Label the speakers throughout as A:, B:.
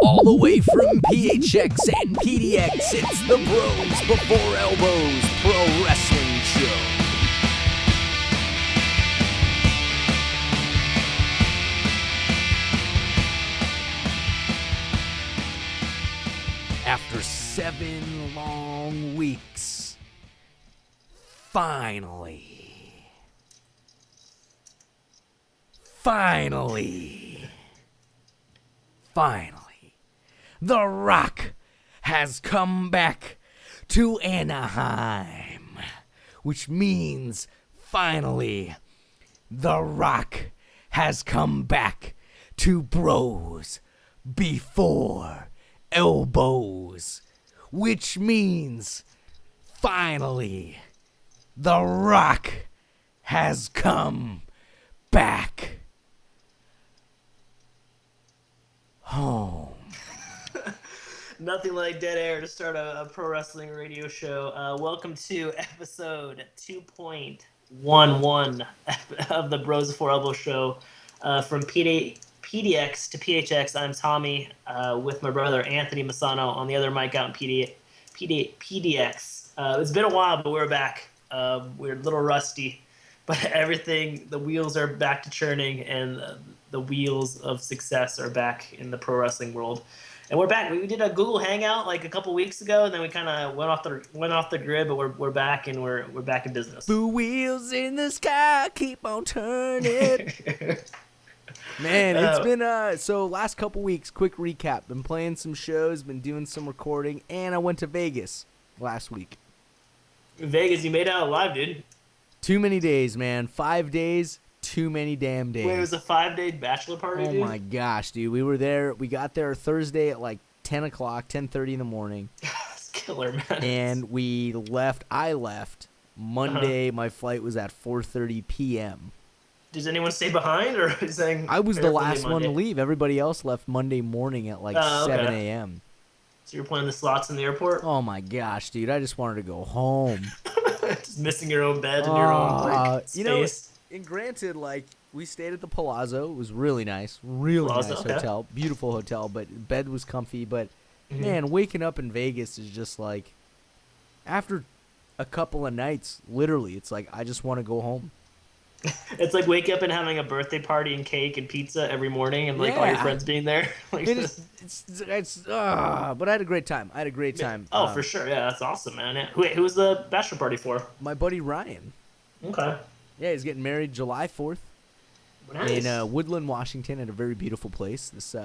A: All the way from PHX and PDX, it's the Bros Before Elbows Pro Wrestling Show. After 7 long weeks, finally, The Rock has come back to Anaheim, which means finally The Rock has come back to Bros Before Elbows, which means finally The Rock has come back home.
B: Nothing like dead air to start a pro wrestling radio show. Welcome to episode 2.11 of the Bros Before Elbow show. From PDX to PHX, I'm Tommy with my brother Anthony Masano on the other mic out in PDX. It's been a while, but we're back. We're a little rusty, but the wheels are back to churning, and the wheels of success are back in the pro wrestling world. And we're back. We did a Google Hangout like a couple weeks ago, and then we kind of went off the grid. But we're back, and we're back in business.
A: The wheels in the sky keep on turning. Man, it's been so last couple weeks. Quick recap: been playing some shows, been doing some recording, and I went to Vegas last week.
B: Vegas, you made it out alive, dude.
A: Too many days, man. 5 days. Too many damn days.
B: Wait, it was a 5-day bachelor party, dude?
A: Oh my gosh, dude. We were there. We got there Thursday at like 10 o'clock, 10:30 in the morning.
B: It's killer, man.
A: And I left Monday. My flight was at 4:30 p.m.
B: Does anyone stay behind, or is saying
A: I was the last one to leave. Everybody else left Monday morning at like 7 a.m.
B: So you're playing the slots in the airport?
A: Oh my gosh, dude. I just wanted to go home.
B: Just missing your own bed and your own space.
A: You know, and granted, like, we stayed at the Palazzo. It was really nice. Really nice hotel. Beautiful hotel, but bed was comfy. But, man, waking up in Vegas is just like, after a couple of nights, literally, it's like, I just want to go home.
B: It's like waking up and having a birthday party and cake and pizza every morning and, like, all your friends being there. Like,
A: but I had a great time.
B: Oh, for sure. Yeah, that's awesome, man. Wait, who was the bachelor party for?
A: My buddy Ryan.
B: Okay.
A: Yeah, he's getting married July 4th in Woodland, Washington, at a very beautiful place. This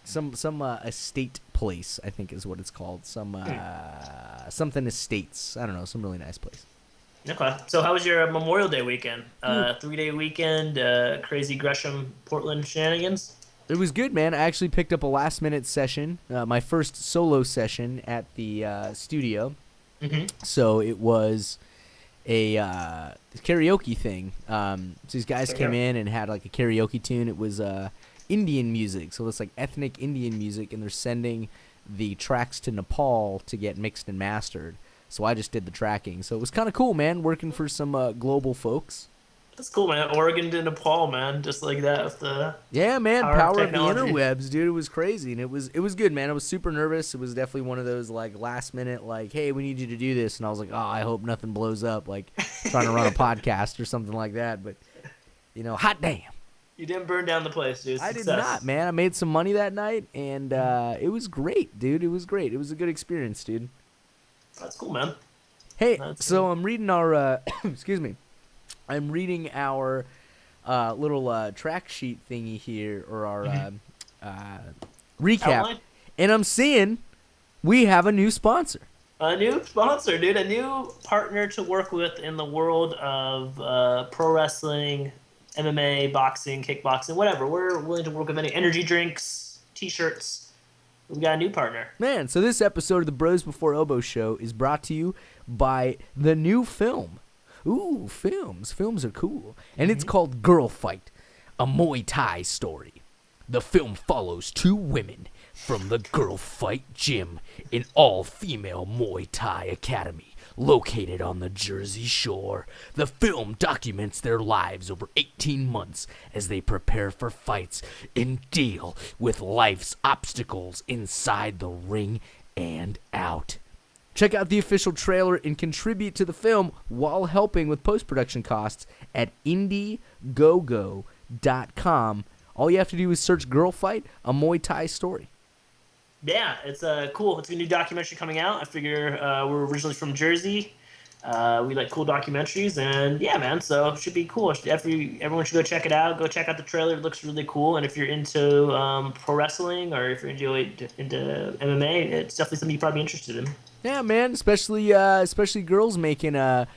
A: some estate place, I think is what it's called. Something estates. I don't know, some really nice place.
B: Okay. So how was your Memorial Day weekend? 3-day weekend, crazy Gresham, Portland shenanigans?
A: It was good, man. I actually picked up a last-minute session, my first solo session at the studio. Mm-hmm. So it was a karaoke thing. So these guys came in and had like a karaoke tune. It was Indian music, so it's like ethnic Indian music, and they're sending the tracks to Nepal to get mixed and mastered. So I just did the tracking. So it was kind of cool, man, working for some global folks.
B: That's cool, man. Oregon to Nepal, man, just like that with the
A: power of the interwebs, dude. It was crazy, and it was good, man. I was super nervous. It was definitely one of those like last minute, like, hey, we need you to do this, and I was like, oh, I hope nothing blows up, like trying to run a podcast or something like that. But you know, hot damn,
B: you didn't burn down the place, dude.
A: I did not, man. I made some money that night, and it was great, dude. It was great. It was a good experience, dude.
B: That's cool, man.
A: Hey, so I'm reading our excuse me. I'm reading our little track sheet thingy here, or our recap, outline? And I'm seeing we have a new sponsor.
B: A new sponsor, dude. A new partner to work with in the world of pro wrestling, MMA, boxing, kickboxing, whatever. We're willing to work with any energy drinks, T-shirts. We've got a new partner.
A: Man, so this episode of the Bros Before Elbow show is brought to you by the new film. Ooh, films. Films are cool. And it's called Girl Fight, a Muay Thai story. The film follows 2 women from the Girl Fight gym, an all-female Muay Thai academy, Located on the Jersey Shore, the film documents their lives over 18 months as they prepare for fights and deal with life's obstacles inside the ring and out. Check out the official trailer and contribute to the film while helping with post-production costs at indiegogo.com. All you have to do is search Girl Fight, a Muay Thai story.
B: Yeah, it's cool. It's a new documentary coming out. I figure we're originally from Jersey. We like cool documentaries, and yeah, man, so it should be cool. Everyone should go check it out. Go check out the trailer. It looks really cool. And if you're into pro wrestling or if you're into MMA, it's definitely something you'd probably be interested in.
A: Yeah, man, especially girls making a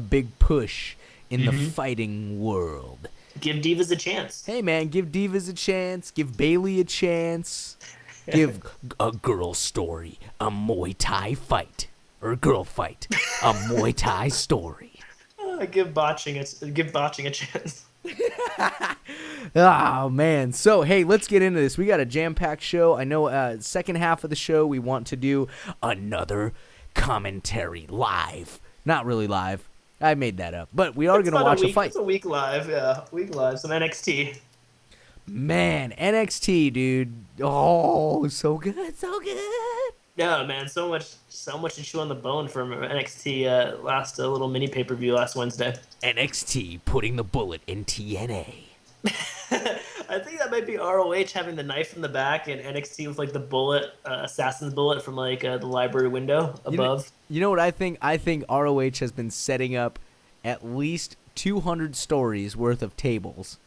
A: big push in the fighting world.
B: Give divas a chance.
A: Hey, man, give divas a chance. Give Bailey a chance. Give a girl story a Muay Thai fight. Or girl fight. A Muay Thai story.
B: Give botching a chance.
A: Oh, man. So, hey, let's get into this. We got a jam-packed show. I know second half of the show we want to do another commentary live. Not really live. I made that up. But we are going to watch a fight.
B: It's a week live, yeah. Week live. Some NXT.
A: Man, NXT, dude. Oh, so good, so good.
B: Yeah, man, so much to chew on the bone from NXT last little mini pay-per-view last Wednesday.
A: NXT putting the bullet in TNA.
B: I think that might be ROH having the knife in the back and NXT with like the bullet, assassin's bullet from like the library window above.
A: You know what I think? I think ROH has been setting up at least 200 stories worth of tables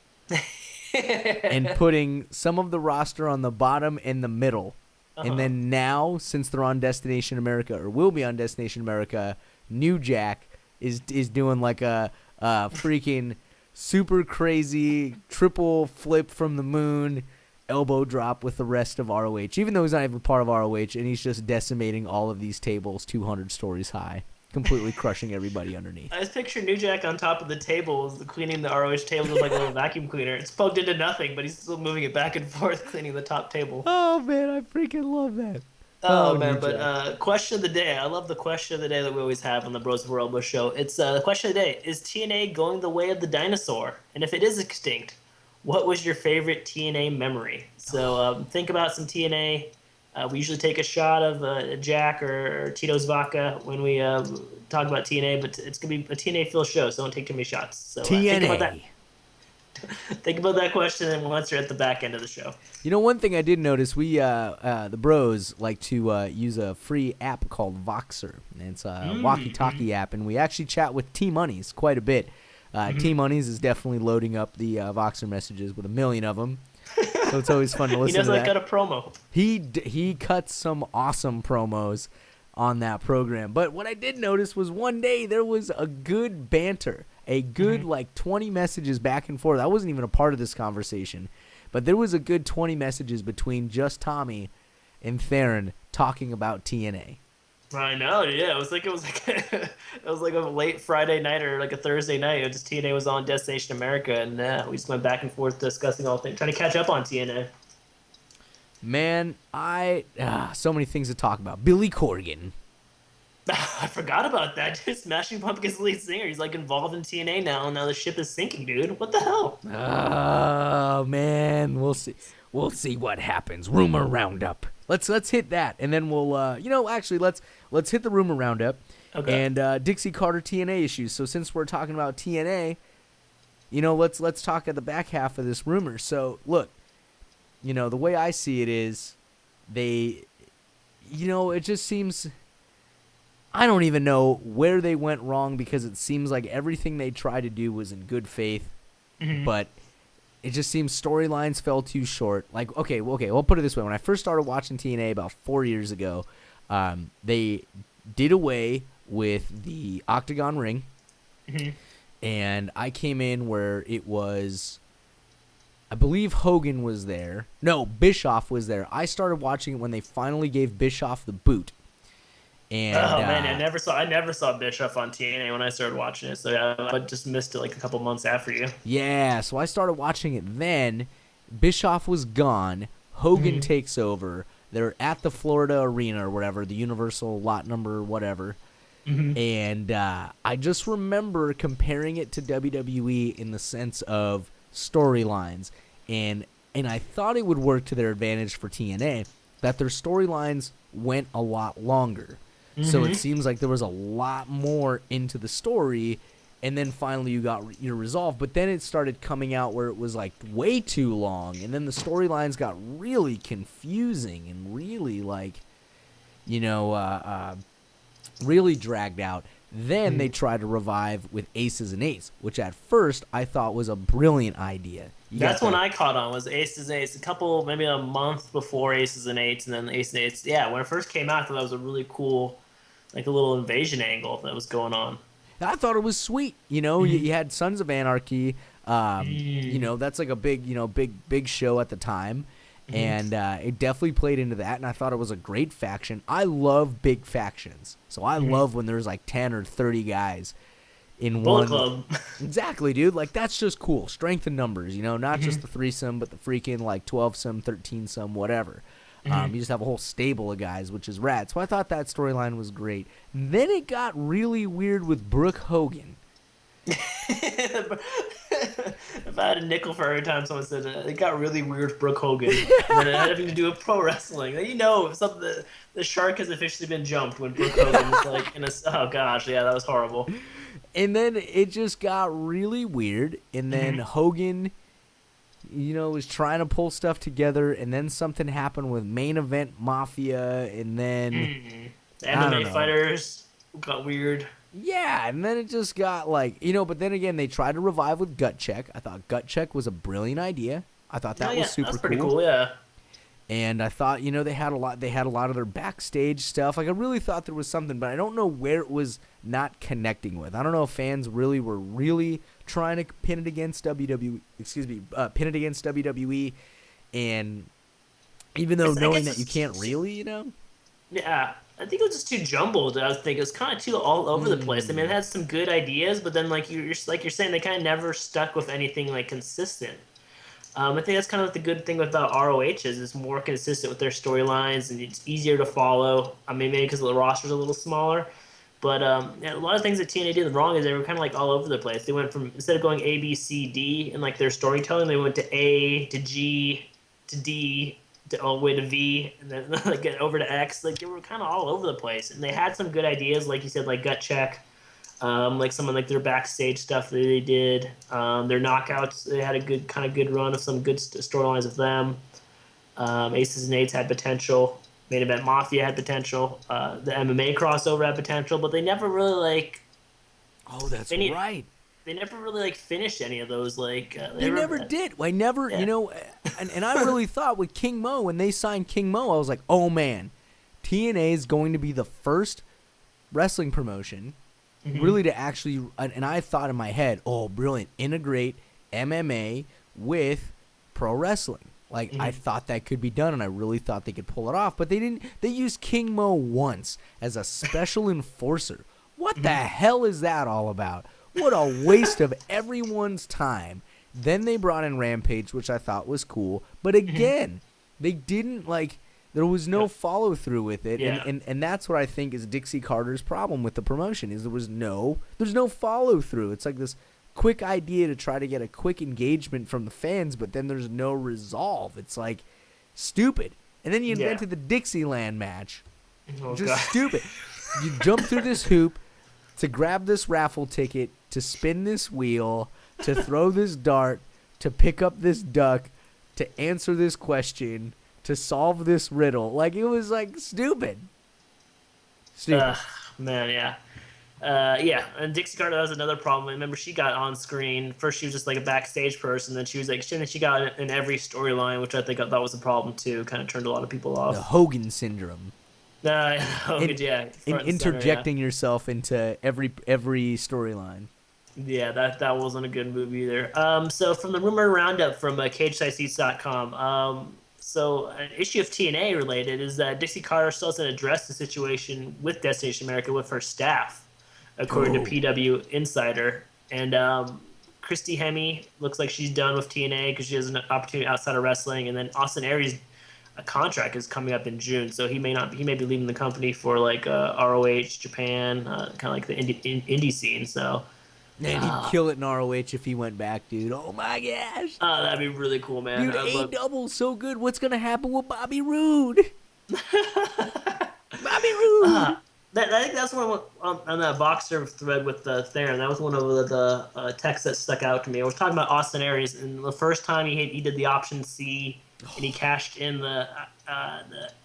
A: and putting some of the roster on the bottom and the middle. And then now, since they're on Destination America, or will be on Destination America, New Jack is doing like a freaking super crazy triple flip from the moon, elbow drop with the rest of ROH. Even though he's not even part of ROH, and he's just decimating all of these tables 200 stories high. Completely crushing everybody underneath.
B: I just picture New Jack on top of the tables, cleaning the ROH table with like a little vacuum cleaner. It's plugged into nothing, but he's still moving it back and forth, cleaning the top table.
A: Oh, man, I freaking love that.
B: Oh man, but question of the day. I love the question of the day that we always have on the Bros Before Elbows show. It's the question of the day. Is TNA going the way of the dinosaur? And if it is extinct, what was your favorite TNA memory? So think about some TNA. We usually take a shot of Jack or Tito's vodka when we talk about TNA, but it's going to be a TNA-filled show, so don't take too many shots. So
A: TNA.
B: Think about that. Think about that question and we'll answer at the back end of the show.
A: You know, one thing I did notice, we the bros like to use a free app called Voxer. And it's a walkie-talkie app, and we actually chat with T-Monies quite a bit. T-Monies is definitely loading up the Voxer messages with 1 million of them. So it's always fun to listen to that.
B: He knows how to cut a promo.
A: He cuts some awesome promos on that program. But what I did notice was one day there was a good banter, a good like 20 messages back and forth. I wasn't even a part of this conversation, but there was a good 20 messages between just Tommy and Theron talking about TNA.
B: I know, yeah. It was like it was like a late Friday night or like a Thursday night. It just TNA was on Destination America, and we just went back and forth discussing all things, trying to catch up on TNA.
A: Man, so many things to talk about. Billy Corgan.
B: I forgot about that. Dude, Smashing Pumpkins lead singer. He's like involved in TNA now, and now the ship is sinking, dude. What the hell?
A: Oh man, we'll see. We'll see what happens. Rumor roundup. Let's hit that, and then we'll let's hit the rumor roundup.
B: Okay.
A: And Dixie Carter TNA issues. So since we're talking about TNA, let's talk at the back half of this rumor. So look, the way I see it is, it just seems. I don't even know where they went wrong, because it seems like everything they tried to do was in good faith, but it just seems storylines fell too short. Like, okay, we'll put it this way. When I first started watching TNA about 4 years ago, they did away with the Octagon ring, and I came in where it was, I believe Hogan was there. No, Bischoff was there. I started watching it when they finally gave Bischoff the boot. And,
B: man, I never saw Bischoff on TNA when I started watching it, so yeah, I just missed it like a couple months after you.
A: Yeah, so I started watching it then. Bischoff was gone. Hogan takes over. They're at the Florida Arena or whatever, the Universal lot number whatever. And I just remember comparing it to WWE in the sense of storylines, and I thought it would work to their advantage for TNA, that their storylines went a lot longer. So it seems like there was a lot more into the story, and then finally you got your resolve. But then it started coming out where it was like way too long, and then the storylines got really confusing and really like, really dragged out. Then they tried to revive with Aces and Eights, which at first I thought was a brilliant idea.
B: That's when I caught on, was Aces and Eights. Maybe a month before Aces and Eights, and then Aces and Eights. Yeah, when it first came out, I thought that was a really cool, like a little invasion angle that was going on.
A: I thought it was sweet. You had Sons of Anarchy. That's like a big show at the time. And it definitely played into that, and I thought it was a great faction. I love big factions. So I love when there's like 10 or 30 guys in
B: Bullet
A: one.
B: Club.
A: Exactly, dude. Like, that's just cool. Strength in numbers, not just the threesome, but the freaking like 12-some, 13-some, whatever. You just have a whole stable of guys, which is rad. So I thought that storyline was great. Then it got really weird with Brooke Hogan.
B: If I had a nickel for every time someone said it got really weird with Brooke Hogan, and it had nothing to do with pro wrestling. The shark has officially been jumped when Brooke Hogan was like oh gosh, yeah, that was horrible.
A: And then it just got really weird, and then Hogan, was trying to pull stuff together, and then something happened with Main Event Mafia, and then
B: the MMA fighters got weird.
A: Yeah, and then it just got like, but then again, they tried to revive with Gut Check. I thought Gut Check was a brilliant idea. I thought that was super
B: cool. Pretty cool, yeah.
A: And I thought, they had a lot of their backstage stuff. Like, I really thought there was something, but I don't know where it was not connecting with. I don't know if fans really were trying to pin it against WWE, and even though knowing that you can't really,
B: Yeah. I think it was just too jumbled. I think it was kind of too all over the place. I mean, it had some good ideas, but then like you're saying, they kind of never stuck with anything like consistent. I think that's kind of the good thing about ROH is it's more consistent with their storylines and it's easier to follow. I mean, maybe because the roster's a little smaller, but a lot of things that TNA did wrong is they were kind of like all over the place. They went from, instead of going A, B, C, D in like their storytelling, they went to A to G to D, all the way to V, and then like get over to X. Like they were kind of all over the place, and they had some good ideas, like you said, like Gut Check, like some of like their backstage stuff that they did, their knockouts. They had a good run of some good storylines of them. Aces and Eights had potential. Main Event Mafia had potential. The MMA crossover had potential, but they never really like.
A: Oh, that's right.
B: They never really like finished any of those. Like
A: they never did. I never, and I really thought with King Mo, when they signed King Mo, I was like, oh man, TNA is going to be the first wrestling promotion really to actually. And I thought in my head, oh, brilliant, integrate MMA with pro wrestling. Like I thought that could be done, and I really thought they could pull it off. But they didn't. They used King Mo once as a special enforcer. What the hell is that all about? What a waste of everyone's time. Then they brought in Rampage, which I thought was cool. But again, they didn't there was no follow through with it.
B: Yeah.
A: And that's what I think is Dixie Carter's problem with the promotion is there's no follow through. It's like this quick idea to try to get a quick engagement from the fans, but then there's no resolve. It's like stupid. And then you invented the Dixieland match. Stupid. You jump through this hoop to grab this raffle ticket, to spin this wheel, to throw this dart, to pick up this duck, to answer this question, to solve this riddle. Like, it was, stupid.
B: Man, yeah. And Dixie Carter, that was another problem. I remember she got on screen. First, she was just, like, a backstage person. Then she was, she got in every storyline, which I think that was a problem, too. Kind of turned a lot of people off.
A: The Hogan syndrome. Interjecting yourself into every storyline.
B: Yeah, that wasn't a good move either. So from the rumor roundup from CageSideSeats.com, so an issue of TNA related is that Dixie Carter still hasn't addressed the situation with Destination America with her staff, according to PW Insider. And Christy Hemme looks like she's done with TNA because she has an opportunity outside of wrestling. And then Austin Aries contract is coming up in June, so he may be leaving the company for like ROH Japan, kind of like the indie scene. So
A: Man, he'd kill it in ROH if he went back, dude. Oh my gosh.
B: that'd be really cool, man.
A: Dude,
B: I'd
A: A
B: love.
A: double so good. What's gonna happen with Bobby Roode? Bobby Roode.
B: I think that's one on that Voxer thread with Theron. That was one of the texts that stuck out to me. I was talking about Austin Aries, and the first time he did the option C, and he cashed in the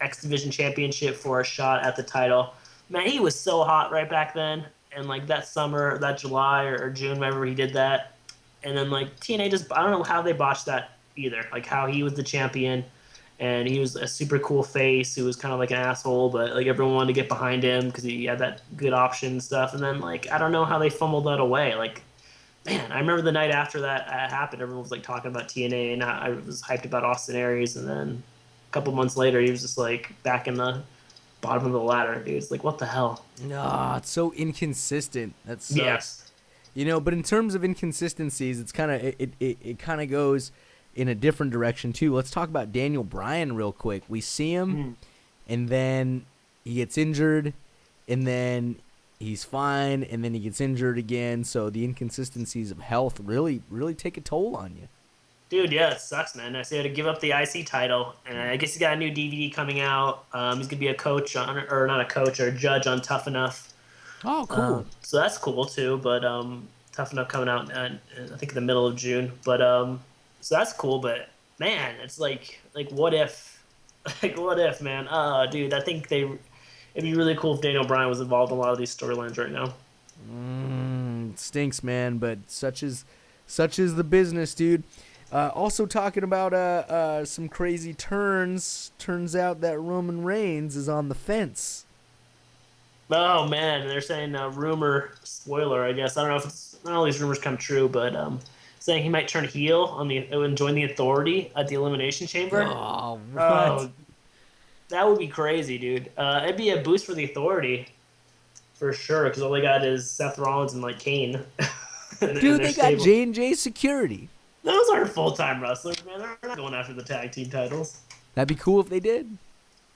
B: X Division Championship for a shot at the title. Man, he was so hot right back then, and like that summer, that July or June, whenever he did that, and then like TNA just I don't know how they botched that either. Like how he was the champion and he was a super cool face who was kind of like an asshole, but like everyone wanted to get behind him because he had that good option and stuff. And then like I don't know how they fumbled that away. Like, man, I remember the night after that happened, everyone was like talking about TNA, and I was hyped about Austin Aries. And then a couple months later, he was just like back in the bottom of the ladder, dude. It's like, what the hell?
A: No, it's so inconsistent. That sucks.
B: Yes.
A: You know, but in terms of inconsistencies, it's kind of it kind of goes in a different direction too. Let's talk about Daniel Bryan real quick. We see him, and then he gets injured, and then he's fine, and then he gets injured again. So the inconsistencies of health really take a toll on you.
B: Dude, yeah, it sucks, man. I had to give up the IC title, and I guess he's got a new DVD coming out. He's gonna be a coach on, or not a coach, or a judge on Tough Enough.
A: Oh, cool.
B: So that's cool too. But Tough Enough coming out, I think in the middle of June. But so that's cool. But man, it's like what if, man? Dude, I think it'd be really cool if Daniel Bryan was involved in a lot of these storylines right now.
A: It stinks, man. But such is the business, dude. Also talking about some crazy turns. Turns out that Roman Reigns is on the fence.
B: Oh man, they're saying rumor spoiler. I guess I don't know if not all these rumors come true, but saying he might turn heel and join the Authority at the Elimination Chamber.
A: Oh, what?
B: Oh, that would be crazy, dude. It'd be a boost for the Authority for sure, because all they got is Seth Rollins and like Kane.
A: Dude, they got J&J Security.
B: Those aren't full-time wrestlers, man. They're not going after the tag team titles.
A: That'd be cool if they did.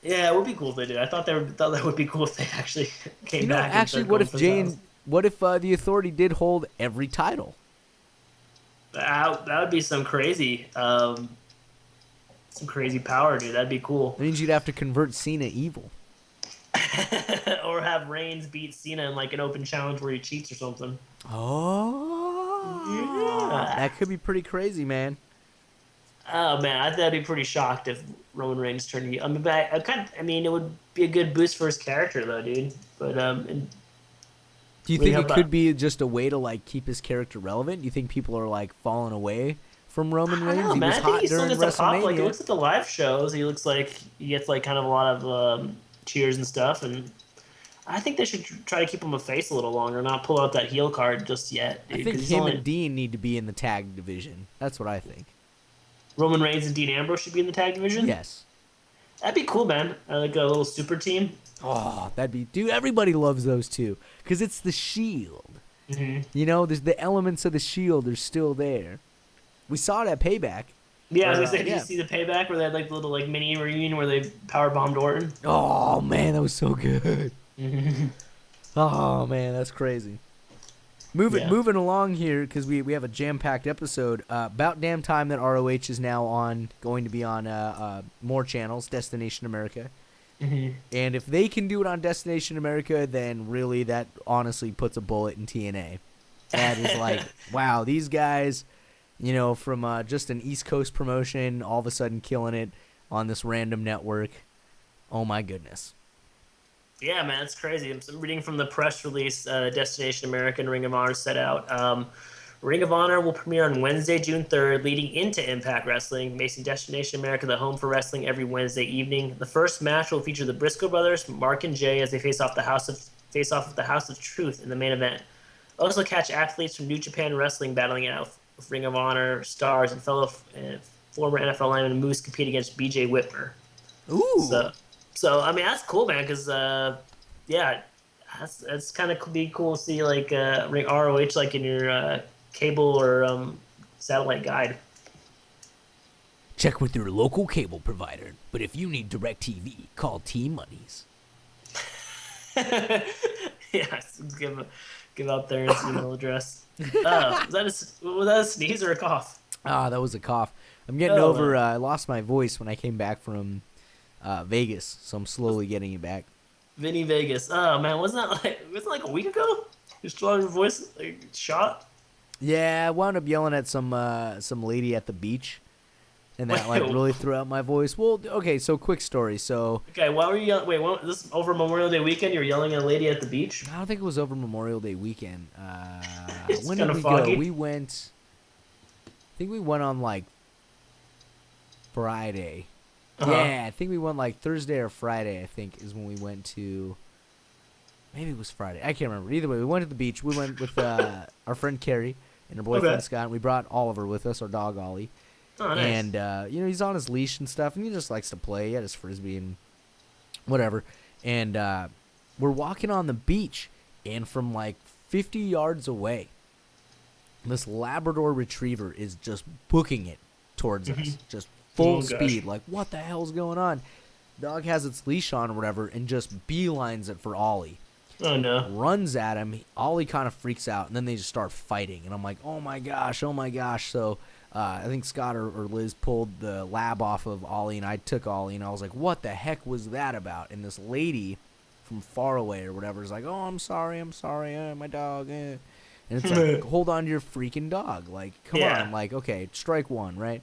B: Yeah, it would be cool if they did. I thought that would be cool if they actually came back.
A: Actually, what if the Authority did hold every title?
B: That would be some crazy power, dude. That'd be cool.
A: That means you'd have to convert Cena evil.
B: Or have Reigns beat Cena in like an open challenge where he cheats or something.
A: Oh, yeah. That could be pretty crazy, man.
B: Oh man, I'd be pretty shocked if Roman Reigns turned heel. I mean, it would be a good boost for his character, though, dude. But
A: do you think it could be just a way to like keep his character relevant? Do you think people are like falling away from Roman Reigns?
B: I don't know, man.
A: Was hot during WrestleMania.
B: Like, it looks at the live shows. He looks like he gets like kind of a lot of cheers and stuff, and I think they should try to keep him a face a little longer, not pull out that heel card just yet. Dude,
A: I think him and Dean need to be in the tag division. That's what I think.
B: Roman Reigns and Dean Ambrose should be in the tag division?
A: Yes.
B: That'd be cool, man. Like a little super team.
A: Oh, dude, everybody loves those two because it's the Shield.
B: Mm-hmm.
A: You know, there's the elements of the Shield are still there. We saw it at Payback.
B: Yeah, I was gonna say, did you see the Payback where they had like the little like mini reunion where they powerbombed Orton?
A: Oh man, that was so good. Oh man, that's crazy. Moving along here because we have a jam-packed episode. About damn time that ROH is now going to be on more channels, Destination America.
B: Mm-hmm.
A: And if they can do it on Destination America, then really that honestly puts a bullet in TNA. That is like, wow, these guys, from just an East Coast promotion, all of a sudden killing it on this random network. Oh my goodness.
B: Yeah, man, it's crazy. I'm reading from the press release Destination America and Ring of Honor set out. Ring of Honor will premiere on Wednesday, June 3rd, leading into Impact Wrestling, making Destination America the home for wrestling every Wednesday evening. The first match will feature the Briscoe brothers, Mark and Jay, as they face off with the House of Truth in the main event. Also catch athletes from New Japan Wrestling battling it out with Ring of Honor stars and former NFL lineman Moose compete against BJ Whitmer.
A: Ooh.
B: So I mean, that's cool, man, because, that's kind of be cool to see, like, ROH, like, in your cable or satellite guide.
A: Check with your local cable provider. But if you need DirecTV, call T-Monies.
B: Yes, give out their email address. Was that a sneeze or a cough?
A: Ah, that was a cough. I'm getting over. I lost my voice when I came back from Vegas, so I'm slowly getting it back.
B: Vinny Vegas. Oh man, wasn't that like a week ago? You still have your voice shot?
A: Yeah, I wound up yelling at some lady at the beach, and that really threw out my voice. Well, okay, so quick story. So
B: okay, why were you yelling? Wait, this over Memorial Day weekend? You're yelling at a lady at the beach?
A: I don't think it was over Memorial Day weekend.
B: When
A: did we
B: foggy.
A: go? We went. I think we went on like Friday. Uh-huh. Yeah, I think we went like Thursday or Friday. I think is when we went to. Maybe it was Friday. I can't remember. Either way, we went to the beach. We went with our friend Carrie and her boyfriend Scott. And we brought Oliver with us, our dog Ollie.
B: Oh, nice.
A: And he's on his leash and stuff, and he just likes to play. He had his frisbee and whatever. And we're walking on the beach, and from like 50 yards away, this Labrador Retriever is just booking it towards us, just full speed. Like, what the hell's going on? Dog has its leash on or whatever, and just beelines it for Ollie.
B: Oh, no.
A: Runs at him. Ollie kind of freaks out, and then they just start fighting. And I'm like, oh, my gosh. So I think Scott or Liz pulled the lab off of Ollie, and I took Ollie, and I was like, what the heck was that about? And this lady from far away or whatever is like, oh, I'm sorry, my dog. And it's like, hold on to your freaking dog. Like, come on. Like, okay, strike one, right?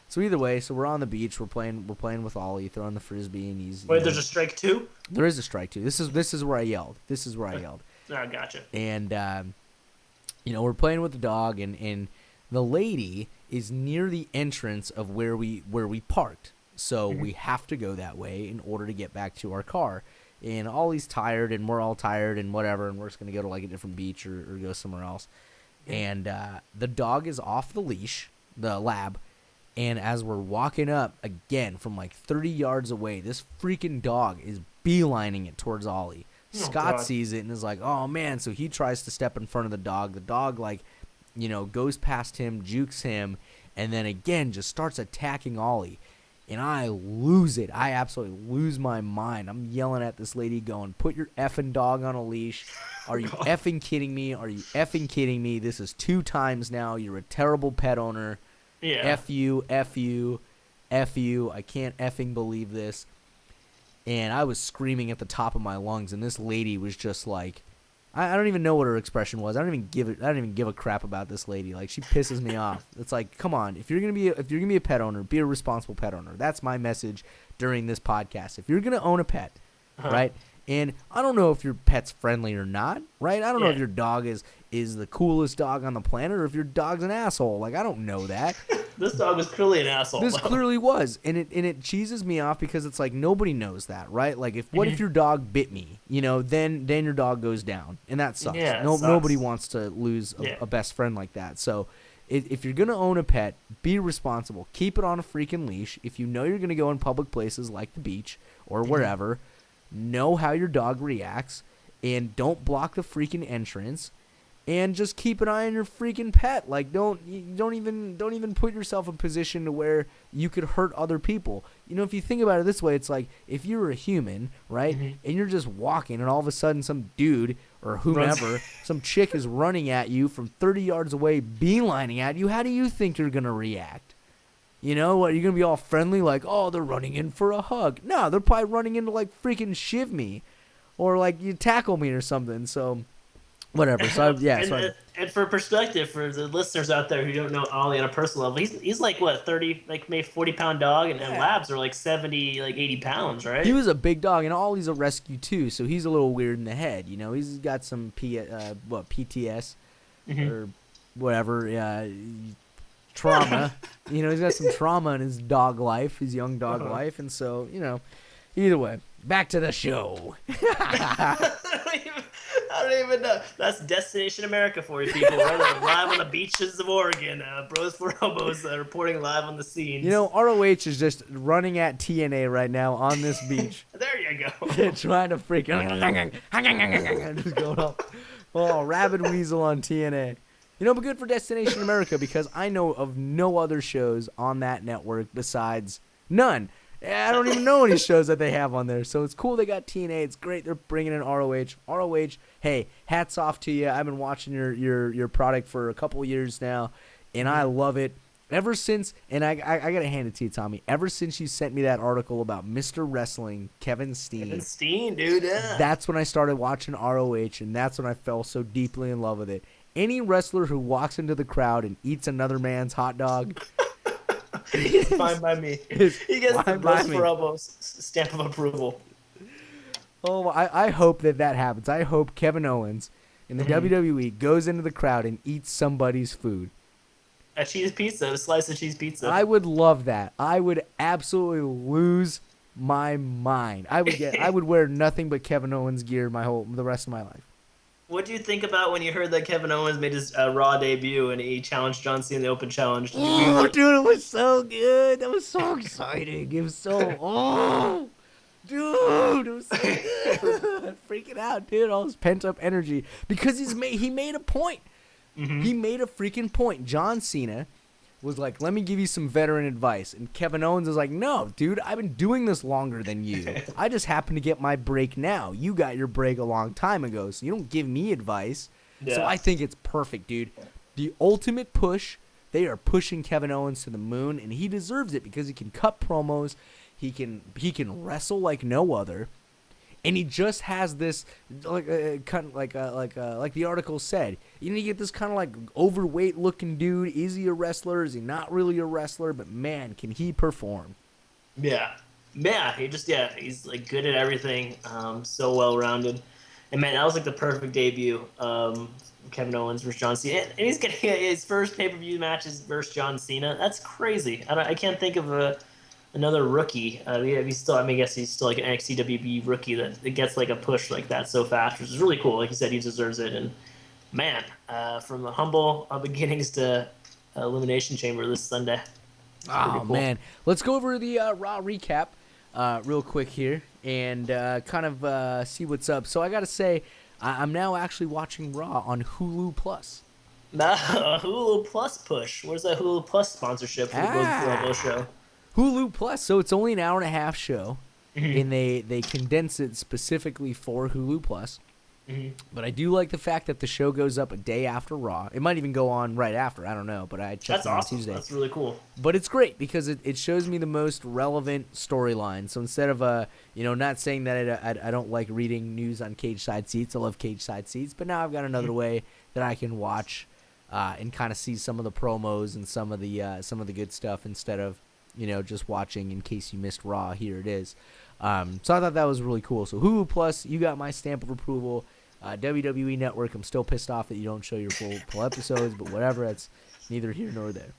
A: So either way, we're on the beach. We're playing with Ollie, throwing the frisbee, and he's.
B: Wait, there's a strike two?
A: There is a strike two. This is where I yelled.
B: Oh, gotcha.
A: And we're playing with the dog, and the lady is near the entrance of where we parked. So we have to go that way in order to get back to our car. And Ollie's tired, and we're all tired, and whatever, and we're just gonna go to like a different beach or go somewhere else. And the dog is off the leash, the lab. And as we're walking up, again, from like 30 yards away, this freaking dog is beelining it towards Ollie. Scott sees it and is like, oh, man. So he tries to step in front of the dog. The dog, goes past him, jukes him, and then again just starts attacking Ollie. And I lose it. I absolutely lose my mind. I'm yelling at this lady going, put your effing dog on a leash. Are you effing kidding me? Are you effing kidding me? This is 2 times now. You're a terrible pet owner.
B: Yeah.
A: F you. I can't effing believe this. And I was screaming at the top of my lungs, and this lady was just like, I don't even know what her expression was. I don't even give a crap about this lady. Like, she pisses me off. It's like, come on, if you're gonna be a pet owner, be a responsible pet owner. That's my message during this podcast. If you're gonna own a pet, right? And I don't know if your pet's friendly or not, right? I don't know if your dog is the coolest dog on the planet or if your dog's an asshole. Like, I don't know that.
B: This dog was clearly an asshole.
A: This clearly was. And it cheeses me off because it's like nobody knows that, right? Like, if your dog bit me, then your dog goes down. And that sucks.
B: Yeah,
A: Nobody wants to lose a best friend like that. So if you're going to own a pet, be responsible. Keep it on a freaking leash. If you know you're going to go in public places like the beach or wherever, know how your dog reacts, and don't block the freaking entrance, and just keep an eye on your freaking pet. Like, don't even put yourself in a position to where you could hurt other people. If you think about it this way, it's like if you were a human, right, and you're just walking, and all of a sudden some dude or whomever, some chick is running at you from 30 yards away, beelining at you. How do you think you're gonna react? What, are you going to be all friendly like, oh, they're running in for a hug? No, they're probably running in to, like, freaking shiv me or, like, you tackle me or something. So, whatever. So,
B: and for perspective, for the listeners out there who don't know Ollie on a personal level, he's like, what, 30, like, maybe 40-pound dog, and labs are, like, 70, like, 80 pounds, right?
A: He was a big dog, and Ollie's a rescue, too, so he's a little weird in the head, He's got some PTS or whatever, trauma. He's got some trauma in his dog life, his young dog life, and so, either way, back to the show.
B: I don't even know. That's Destination America for you people. Right? Live on the beaches of Oregon. Bros for Elbows reporting live on the scenes.
A: ROH is just running at TNA right now on this beach.
B: There you go.
A: Trying to freaking just going up. Oh, rabid weasel on TNA. but good for Destination America because I know of no other shows on that network besides none. I don't even know any shows that they have on there. So it's cool they got TNA. It's great they're bringing in ROH. ROH, hey, hats off to you. I've been watching your product for a couple years now, and I love it. Ever since, and I got to hand it to you, Tommy, ever since you sent me that article about Mr. Wrestling, Kevin Steen.
B: Kevin Steen, dude, yeah.
A: That's when I started watching ROH, and that's when I fell so deeply in love with it. Any wrestler who walks into the crowd and eats another man's hot dog...
B: He's fine by me. He gets the best for elbows stamp of approval.
A: Oh, I hope that happens. I hope Kevin Owens in the WWE goes into the crowd and eats somebody's food.
B: A cheese pizza, a slice of cheese pizza.
A: I would love that. I would absolutely lose my mind. I would wear nothing but Kevin Owens gear the rest of my life.
B: What do you think about when you heard that Kevin Owens made his Raw debut and he challenged John Cena in the open challenge?
A: Oh, dude, it was so good. That was so exciting. It was so dude, it was so good. I'm freaking out, dude. All this pent up energy because he made a point. He made a freaking point. John Cena was like, let me give you some veteran advice. And Kevin Owens is like, no, dude, I've been doing this longer than you. I just happen to get my break now. You got your break a long time ago, so you don't give me advice. Yeah. So I think it's perfect, dude. The ultimate push, they are pushing Kevin Owens to the moon, and he deserves it because he can cut promos. He can wrestle like no other. And he just has this, like the article said, you get this kind of like overweight looking dude. Is he a wrestler? Is he not really a wrestler? But man, can he perform?
B: Yeah, he's like good at everything. So well rounded, and man, that was like the perfect debut. Kevin Owens versus John Cena, and he's getting his first pay-per-view matches versus John Cena. That's crazy. I can't think of another rookie. He's still, I guess he's still like an NXT WB rookie that gets like a push like that so fast, which is really cool. Like you said, he deserves it. And man, from the humble beginnings to Elimination Chamber this Sunday.
A: Oh, cool. Man. Let's go over the Raw recap real quick here and kind of see what's up. So I got to say, I'm now actually watching Raw on Hulu Plus.
B: Hulu Plus push. Where's that Hulu Plus sponsorship for the Global show?
A: Hulu Plus, so it's only an hour and a half show, and they condense it specifically for Hulu Plus. But I do like the fact that the show goes up a day after Raw. It might even go on right after. I don't know, but I checked on Tuesday.
B: That's really cool.
A: But it's great because it shows me the most relevant storyline. So instead of not saying that I don't like reading news on Cage Side Seats, I love Cage Side Seats. But now I've got another way that I can watch and kind of see some of the promos and some of the good stuff instead of just watching in case you missed Raw. Here it is. So I thought that was really cool. So Hulu Plus, you got my stamp of approval. WWE Network, I'm still pissed off that you don't show your full episodes, but whatever, that's neither here nor there.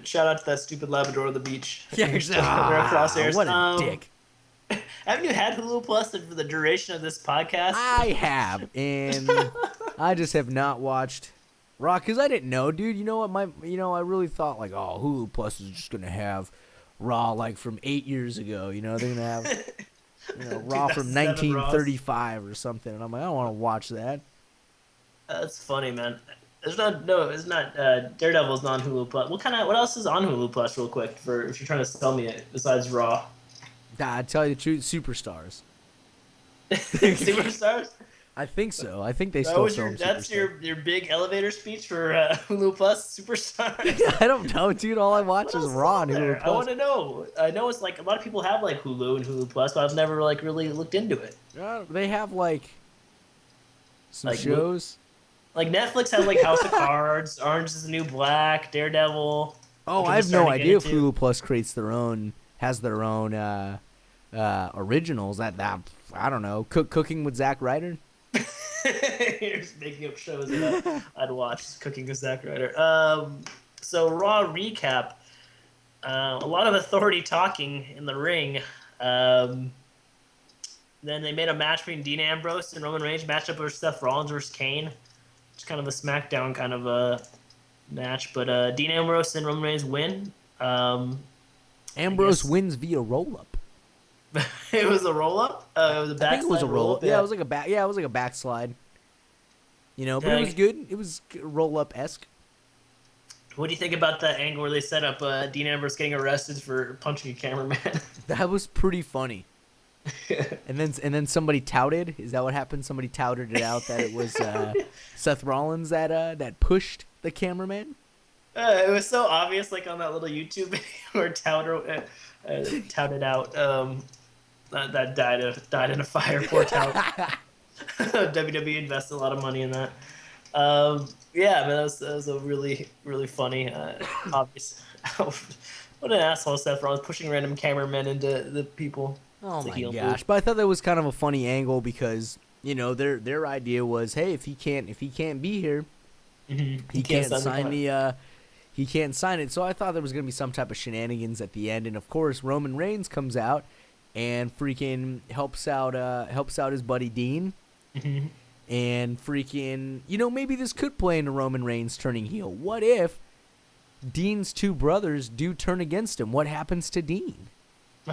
B: Shout out to that stupid Labrador on the beach.
A: Yeah, crosshairs. What a dick.
B: Haven't you had Hulu Plus for the duration of this podcast?
A: I have, and I just have not watched Raw because I didn't know, dude. You know what? I really thought like, oh, Hulu Plus is just gonna have Raw like from 8 years ago. They're gonna have Raw from 1935 or something, and I'm like, I don't want to watch that.
B: That's funny, man. It's not Daredevil's not on Hulu Plus. What else is on Hulu Plus, real quick, for if you're trying to sell me it besides Raw?
A: I tell you the truth, Superstars.
B: Superstars?
A: I think so. I think they still film
B: That's your big elevator speech for Hulu Plus Superstars?
A: I don't know, dude. All I watch is Raw on Hulu Plus.
B: I want to know. I know it's like a lot of people have like Hulu and Hulu Plus, but I've never like really looked into it.
A: They have like some like, shows.
B: Like Netflix has like House of Cards, Orange is the New Black, Daredevil.
A: Oh, I have no idea if Hulu Plus has their own originals. That I don't know. Cooking with Zack Ryder.
B: You're just making up shows that I'd watch. Cooking with Zack Ryder. So Raw recap. A lot of authority talking in the ring. Then they made a match between Dean Ambrose and Roman Reigns, matched up with Seth Rollins versus Kane. It's kind of a SmackDown kind of a match, but Dean Ambrose and Roman Reigns win.
A: Ambrose wins via roll-up.
B: It was a roll-up? It was a backslide.
A: I think it was a roll-up. Yeah, it was like a backslide. You know, but it was good. It was roll-up-esque.
B: What do you think about that angle where they set up Dean Ambrose getting arrested for punching a cameraman?
A: That was pretty funny. And then somebody touted. Is that what happened? Somebody touted it out that it was Seth Rollins that pushed the cameraman.
B: It was so obvious, like on that little YouTube video where touted out that died in a fire. Poor tout. WWE invested a lot of money in that. Yeah, man, that was a really, really funny, obvious. What an asshole Seth Rollins, pushing random cameramen into the people.
A: Oh my gosh! But I thought that was kind of a funny angle because their idea was, hey, if he can't be here, he can't sign he can't sign it. So I thought there was gonna be some type of shenanigans at the end, and of course Roman Reigns comes out and freaking helps out his buddy Dean.
B: Mm-hmm.
A: And freaking, maybe this could play into Roman Reigns turning heel. What if Dean's two brothers do turn against him? What happens to Dean?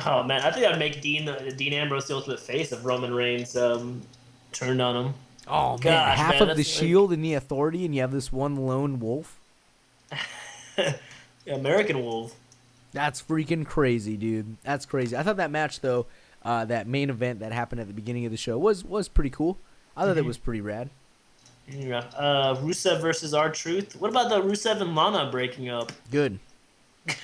B: Oh man, I think I'd make Dean Ambrose the ultimate face if Roman Reigns turned on him.
A: Oh man, half of the Shield and the Authority, and you have this one lone wolf.
B: American Wolf.
A: That's freaking crazy, dude. That's crazy. I thought that match though, that main event that happened at the beginning of the show was pretty cool. I thought that was pretty rad.
B: Yeah. Rusev versus R-Truth. What about the Rusev and Lana breaking up?
A: Good.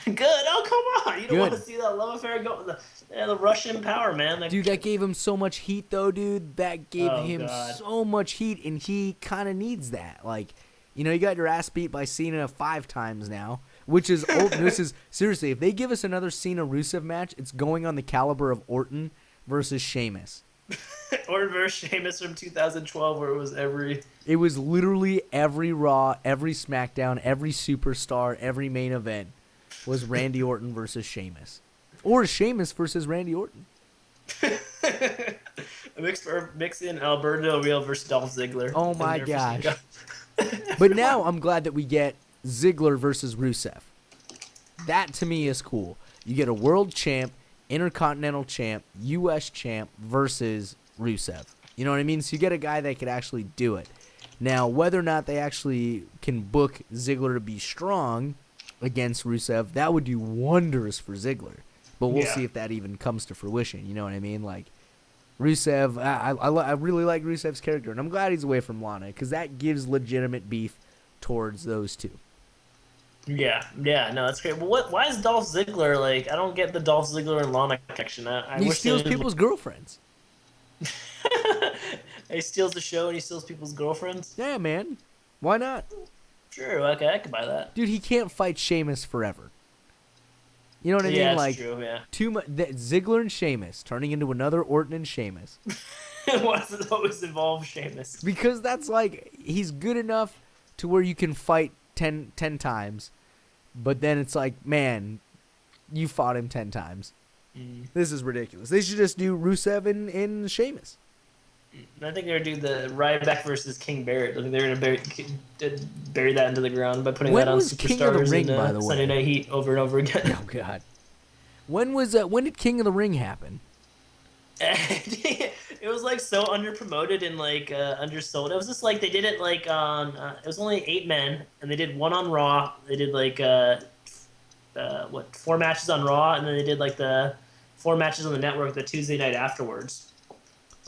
B: Good. Oh, come on. You don't want to see that love affair go. The Russian power, man.
A: Dude, that gave him so much heat, though, dude. That gave him so much heat, and he kind of needs that. Like, you got your ass beat by Cena 5 times now, which is old. This is seriously, if they give us another Cena Rusev match, it's going on the caliber of Orton versus Sheamus.
B: Orton versus Sheamus from 2012, where
A: it was literally every Raw, every SmackDown, every Superstar, every main event was Randy Orton versus Sheamus, or Sheamus versus Randy Orton.
B: Mix in Alberto Del Rio versus Dolph Ziggler.
A: Oh my gosh! But now I'm glad that we get Ziggler versus Rusev. That to me is cool. You get a world champ, Intercontinental champ, U.S. champ versus Rusev. You know what I mean? So you get a guy that could actually do it. Now, whether or not they actually can book Ziggler to be strong against Rusev, that would do wonders for Ziggler. But we'll see if that even comes to fruition. You know what I mean? Like, Rusev, I really like Rusev's character, and I'm glad he's away from Lana because that gives legitimate beef towards those two.
B: Yeah, no, that's great. But why is Dolph Ziggler, like, I don't get the Dolph Ziggler and Lana connection.
A: He steals people's girlfriends.
B: He steals the show and he steals people's girlfriends?
A: Yeah, man. Why not?
B: Sure, okay, I could buy that.
A: Dude, he can't fight Sheamus forever. You know what I mean?
B: Yeah,
A: like,
B: true, yeah.
A: Ziggler and Sheamus turning into another Orton and Sheamus.
B: Why does it always involve Sheamus?
A: Because that's like, he's good enough to where you can fight 10 times, but then it's like, man, you fought him 10 times. This is ridiculous. They should just do Rusev and Sheamus.
B: I think they're going to do the Ryback versus King Barrett. I think they're going to bury that into the ground by putting that on Superstars and Sunday Night Heat over and over again.
A: Oh, God. When did King of the Ring happen?
B: It was like so underpromoted and like undersold. It was just like they did it like on. It was only 8 men, and they did one on Raw. They did like 4 matches on Raw, and then they did like the 4 matches on the network the Tuesday night afterwards.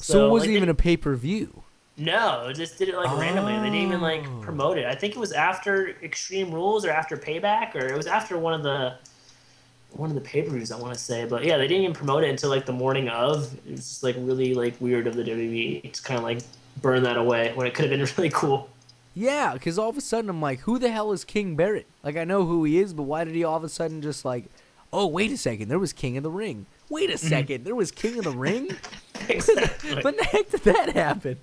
A: So it wasn't even a pay-per-view.
B: No, it just did it like randomly. They didn't even like promote it. I think it was after Extreme Rules or after Payback, or it was after one of the pay-per-views, I want to say. But yeah, they didn't even promote it until like the morning of. It was just like really like weird of the WWE to kind of like burn that away when it could have been really cool.
A: Yeah, because all of a sudden I'm like, who the hell is King Barrett? Like, I know who he is, but why did he all of a sudden just like, oh, wait a second, there was King of the Ring. Wait a second, there was King of the Ring?
B: Exactly.
A: When the heck did that happen?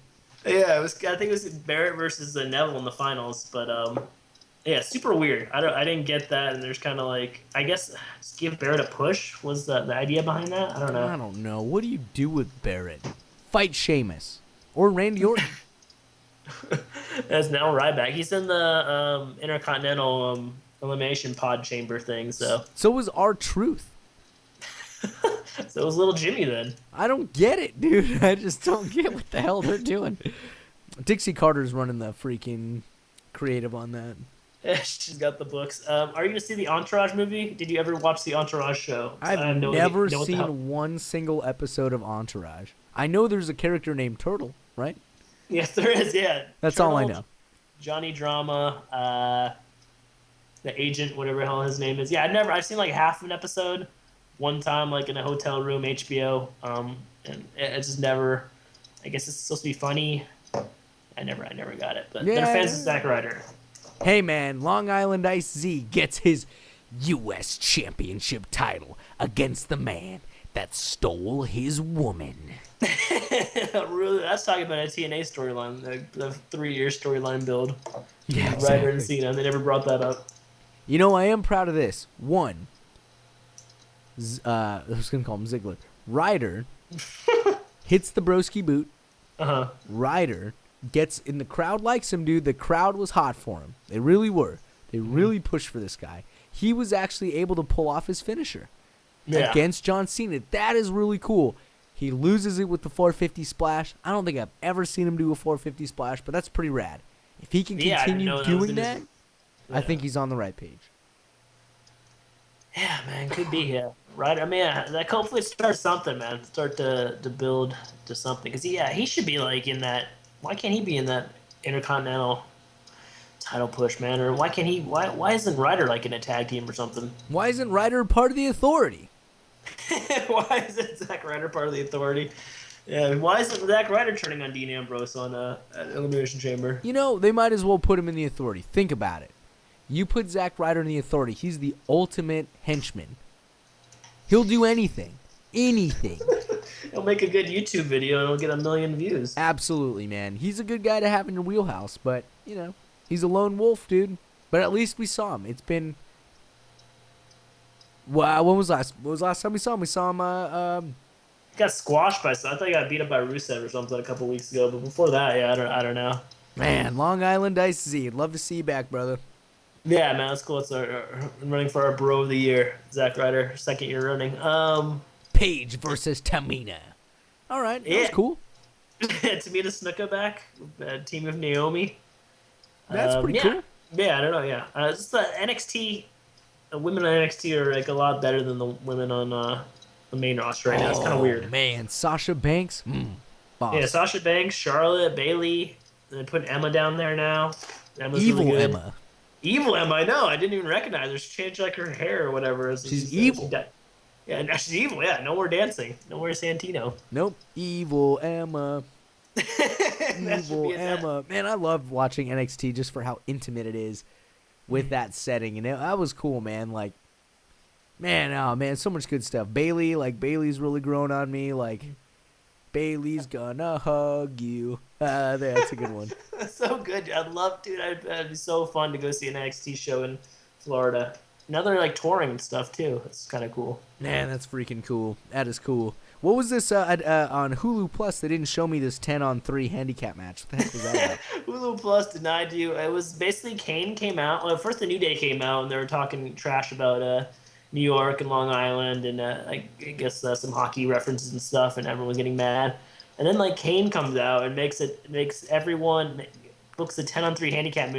B: Yeah, I think it was Barrett versus Neville in the finals, but yeah, super weird. I didn't get that, and there's kind of like, I guess just give Barrett a push was the idea behind that. I don't know.
A: What do you do with Barrett? Fight Sheamus or Randy Orton.
B: That's now Ryback. He's in the Intercontinental Elimination Pod Chamber thing. So
A: was R-Truth.
B: So it was little Jimmy then.
A: I don't get it, dude. I just don't get what the hell they're doing. Dixie Carter's running the freaking creative on that.
B: She's got the books. Are you gonna see the Entourage movie? Did you ever watch the Entourage show?
A: I've
B: I have no
A: never
B: idea what the hell.
A: seen one single episode of Entourage. I know there's a character named Turtle, right?
B: Yes, there is. Yeah,
A: That's
B: Turtle,
A: all I know.
B: Johnny Drama, the agent, whatever the hell his name is. Yeah, I've seen like half an episode, one time like in a hotel room, HBO. And it just never. I guess it's supposed to be funny. I never got it, but they're fans of Zack Ryder.
A: Hey man, Long Island Ice Z gets his U.S. Championship title against the man that stole his woman.
B: Really, that's talking about a TNA storyline, the 3-year storyline build.
A: Yeah,
B: Ryder
A: exactly.
B: and Cena. They never brought that up.
A: You know, I am proud of this. One, I was gonna call him Ziggler. Ryder hits the broski boot. Ryder gets in the crowd, likes him, dude. The crowd was hot for him. They really were. They really pushed for this guy. He was actually able to pull off his finisher against John Cena. That is really cool. He loses it with the 450 splash. I don't think I've ever seen him do a 450 splash, but that's pretty rad. If he can continue doing that, I think he's on the right page.
B: Yeah, man, could be. Yeah, right. I mean, like hopefully start something, man. Start to build to something. Cause he should be like in that. Why can't he be in that Intercontinental title push, man? Or why can't he? Why isn't Ryder like in a tag team or something?
A: Why isn't Ryder part of the Authority?
B: Why isn't Zack Ryder part of the Authority? Yeah, why isn't Zack Ryder turning on Dean Ambrose on Elimination Chamber?
A: You know, they might as well put him in the Authority. Think about it. You put Zack Ryder in the Authority. He's the ultimate henchman. He'll do anything. Anything.
B: He'll make a good YouTube video and he'll get 1 million views.
A: Absolutely, man. He's a good guy to have in your wheelhouse, but, you know, he's a lone wolf, dude. But at least we saw him. It's been... Wow, when was last time we saw him? We saw him,
B: He got squashed by some. I thought he got beat up by Rusev or something a couple weeks ago. But before that, yeah, I don't know.
A: Man, Long Island Ice Z. I'd love to see you back, brother.
B: Yeah, man, that's cool. It's running for our Bro of the Year, Zack Ryder, 2nd year running.
A: Paige versus Tamina. All right, that's cool.
B: Tamina Snuka back, team with Naomi.
A: That's pretty cool.
B: Yeah, I don't know. Yeah, just the NXT. The women on NXT are like a lot better than the women on the main roster right now. It's kind of weird.
A: Man, Sasha Banks. Boss.
B: Yeah, Sasha Banks, Charlotte, Bayley. They put Emma down there now. Emma's
A: evil
B: really good.
A: Emma.
B: Evil Emma, I know. I didn't even recognize her. She changed like her hair or whatever.
A: She's evil.
B: Yeah, now she's evil. Yeah, no more dancing. No more Santino.
A: Nope. Evil Emma. Evil Emma. Man, I love watching NXT just for how intimate it is with that setting. And that was cool, man. Like, man, oh, man, so much good stuff. Bayley's really grown on me. Like, Bayley's gonna hug you. That's a good one.
B: That's so good. I'd love, dude. It'd be so fun to go see an NXT show in Florida. Now they're like touring and stuff too. It's kind of cool.
A: Man, that's freaking cool. That is cool. What was this on Hulu Plus? They didn't show me this 10-on-3 handicap match. What the heck was that about?
B: Hulu Plus denied you. It was basically Kane came out. Well, first the New Day came out and they were talking trash about New York and Long Island and I guess some hockey references and stuff, and everyone was getting mad. And then like Kane comes out and makes everyone books a 10-on-3 handicap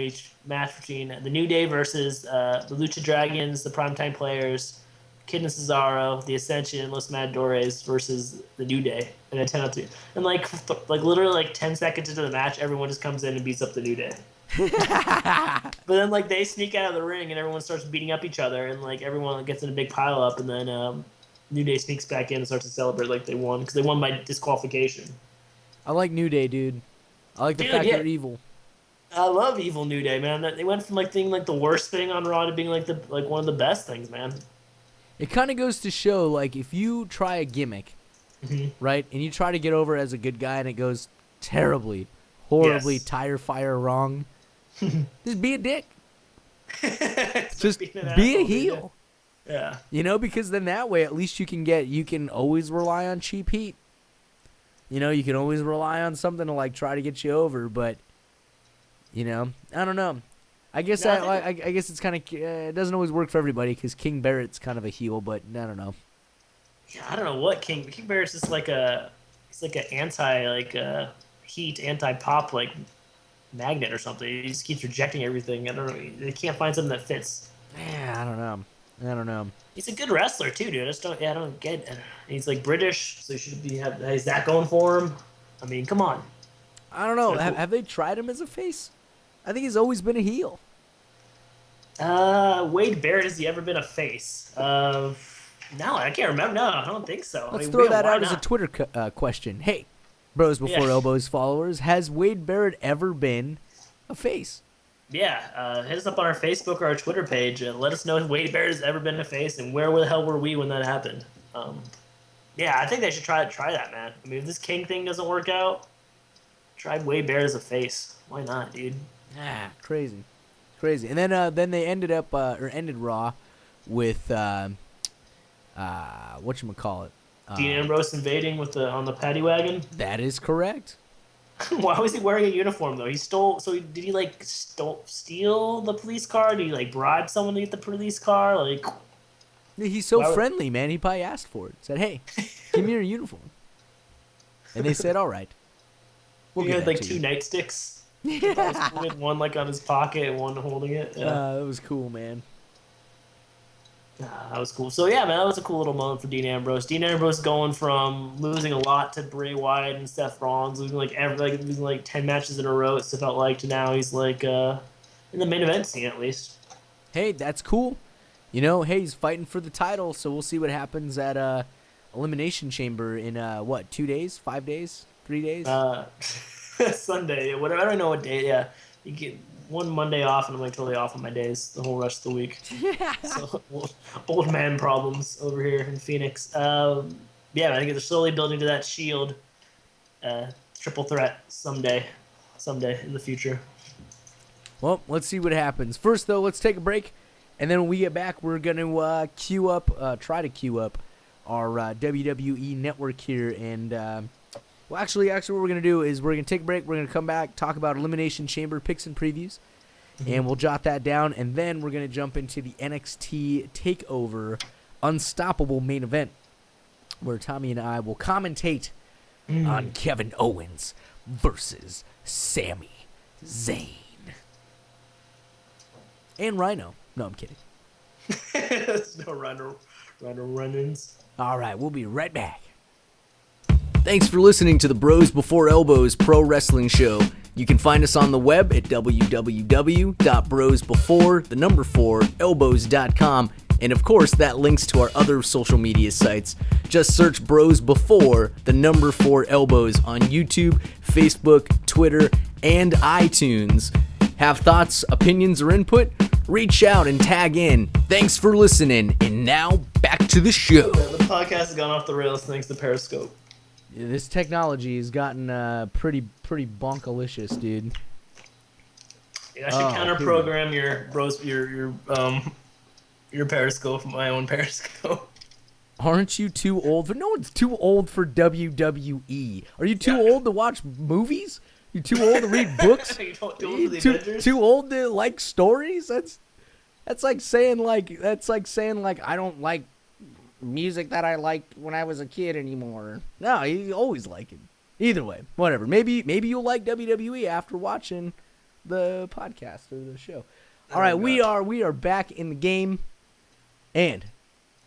B: match between the New Day versus the Lucha Dragons, the Primetime Players, Kid and Cesaro, the Ascension, Los Matadores versus the New Day in a 10-on-3. And like literally like 10 seconds into the match, everyone just comes in and beats up the New Day. But then like they sneak out of the ring and everyone starts beating up each other and like everyone gets in a big pile up and then New Day sneaks back in and starts to celebrate like they won because they won by disqualification.
A: I like New Day, dude. I like the fact they're evil.
B: I love evil New Day, man. They went from like being like the worst thing on Raw to being like one of the best things, man.
A: It kind of goes to show, like, if you try a gimmick, right, and you try to get over as a good guy and it goes terribly, horribly, tire fire wrong, just be a dick. Just be a heel.
B: Yeah.
A: You know, because then that way at least you can always rely on cheap heat. You know, you can always rely on something to, like, try to get you over, but, you know, I don't know. I guess I guess it's kind of it doesn't always work for everybody because King Barrett's kind of a heel, but I don't know.
B: Yeah, I don't know what King Barrett's just like he's like an anti heat, anti-pop like magnet or something. He just keeps rejecting everything. I don't know. They can't find something that fits.
A: Yeah, I don't know.
B: He's a good wrestler too, dude. I don't get it. He's like British, so he should has that going for him. I mean, come on.
A: I don't know. Have they tried him as a face? I think he's always been a heel.
B: Wade Barrett, has he ever been a face? No, I can't remember. No, I don't think so.
A: Let's throw that out as a Twitter question. Hey, Bros Before Elbows followers, has Wade Barrett ever been a face?
B: Yeah, hit us up on our Facebook or our Twitter page and let us know if Wade Barrett has ever been a face and where the hell were we when that happened. Yeah, I think they should try that, man. I mean, if this King thing doesn't work out, try Wade Barrett as a face. Why not, dude?
A: Crazy. And then they ended Raw with whatchamacallit?
B: Dean Ambrose invading on the paddy wagon.
A: That is correct.
B: Why was he wearing a uniform though? He stole. So did he steal the police car? Did he bribe someone to get the police car?
A: He's so friendly, man. He probably asked for it. Said, "Hey, give me your uniform," and they said, "All right."
B: He had two nightsticks. Yeah. One on his pocket and one holding it. Yeah.
A: That was cool, man.
B: That was cool. So yeah, man, that was a cool little moment for Dean Ambrose. Dean Ambrose going from losing a lot to Bray Wyatt and Seth Rollins, losing losing 10 matches in a row. It felt like to now he's in the main event scene at least.
A: Hey, that's cool. Hey, he's fighting for the title, so we'll see what happens at Elimination Chamber in 2 days, 5 days, 3 days.
B: Sunday, whatever. I don't know what day. Yeah, you get one Monday off, and I'm totally off on my days the whole rest of the week. So old man problems over here in Phoenix. Yeah, I think they're slowly building to that Shield triple threat someday in the future.
A: Well, let's see what happens. First, though, let's take a break, and then when we get back, we're gonna try to queue up our WWE Network here, and. Well, actually, what we're going to do is we're going to take a break. We're going to come back, talk about Elimination Chamber picks and previews, and we'll jot that down. And then we're going to jump into the NXT Takeover Unstoppable main event, where Tommy and I will commentate on Kevin Owens versus Sami Zayn. And Rhino. No, I'm kidding.
B: There's no Rhino run-ins.
A: All right, we'll be right back. Thanks for listening to the Bros Before Elbows Pro Wrestling Show. You can find us on the web at www.brosbefore4elbows.com, and of course that links to our other social media sites. Just search Bros Before 4 Elbows on YouTube, Facebook, Twitter, and iTunes. Have thoughts, opinions, or input? Reach out and tag in. Thanks for listening, and now back to the show.
B: Yeah, the podcast has gone off the rails thanks to Periscope.
A: This technology has gotten pretty bonkalicious, dude.
B: Yeah, I should counter-program your Periscope, my own Periscope.
A: Aren't you too old? No one's too old for WWE. Are you too old to watch movies? You too old to read books? Too old to like stories? That's like saying I don't like music that I liked when I was a kid anymore. No, you always like it. Either way, whatever. Maybe you'll like WWE after watching the podcast or the show. All right, we are back in the game, and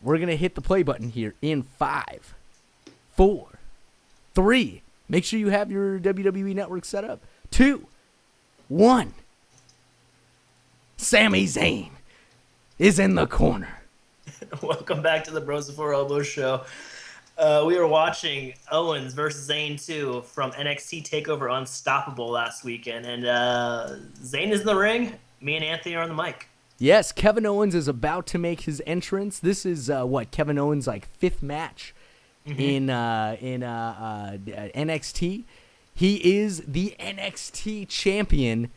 A: we're gonna hit the play button here in 5, 4, 3. Make sure you have your WWE Network set up. 2, 1. Sami Zayn is in the corner.
B: Welcome back to the Bros Before Elbows show. We were watching Owens versus Zayn 2 from NXT Takeover Unstoppable last weekend, and Zayn is in the ring. Me and Anthony are on the mic.
A: Yes, Kevin Owens is about to make his entrance. This is Kevin Owens' 5th match in NXT. He is the NXT champion,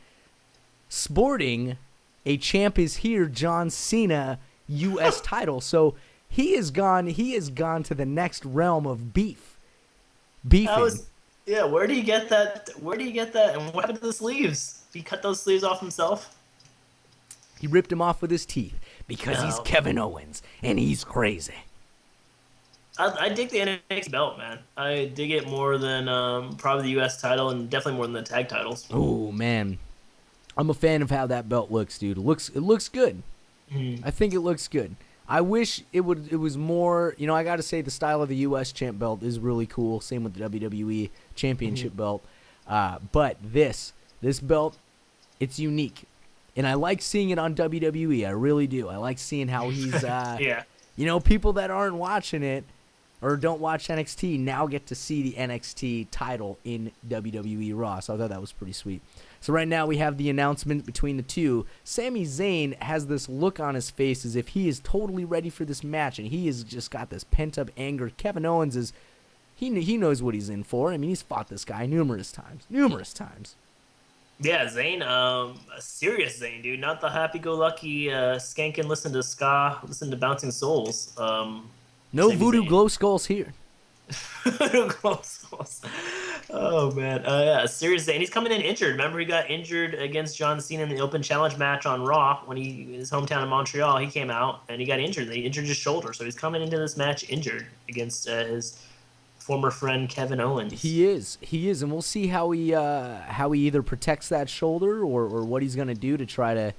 A: sporting a Champ is Here John Cena U.S. title. So he has gone to the next realm of beefing.
B: Where do you get that? And what happened to the sleeves? He cut those sleeves off himself?
A: He ripped them off with his teeth because he's Kevin Owens and he's crazy.
B: I dig the NXT belt, man. I dig it more than probably the U.S. title, and definitely more than the tag titles.
A: Oh man, I'm a fan of how that belt looks, dude. It looks good.
B: Mm-hmm.
A: I think it looks good. I wish it was more. I got to say the style of the U.S. champ belt is really cool. Same with the WWE championship belt. But this belt, it's unique, and I like seeing it on WWE. I really do. I like seeing how he's.
B: Yeah.
A: People that aren't watching it or don't watch NXT now get to see the NXT title in WWE Raw. So I thought that was pretty sweet. So right now we have the announcement between the two. Sami Zayn has this look on his face as if he is totally ready for this match, and he has just got this pent-up anger. Kevin Owens is, he knows what he's in for. I mean, he's fought this guy numerous times.
B: Yeah, Zayn, a serious Zayn, dude. Not the happy-go-lucky skanking, listen to ska, listen to Bouncing Souls.
A: No
B: Sami
A: voodoo
B: Zayn.
A: glow skulls here.
B: Close. Oh man, yeah, serious Zayn. He's coming in injured. Remember, he got injured against John Cena in the Open Challenge match on Raw when his hometown in Montreal. He came out and he got injured. He injured his shoulder, so he's coming into this match injured against his former friend Kevin Owens.
A: He is, and we'll see how he either protects that shoulder or what he's gonna do to try to,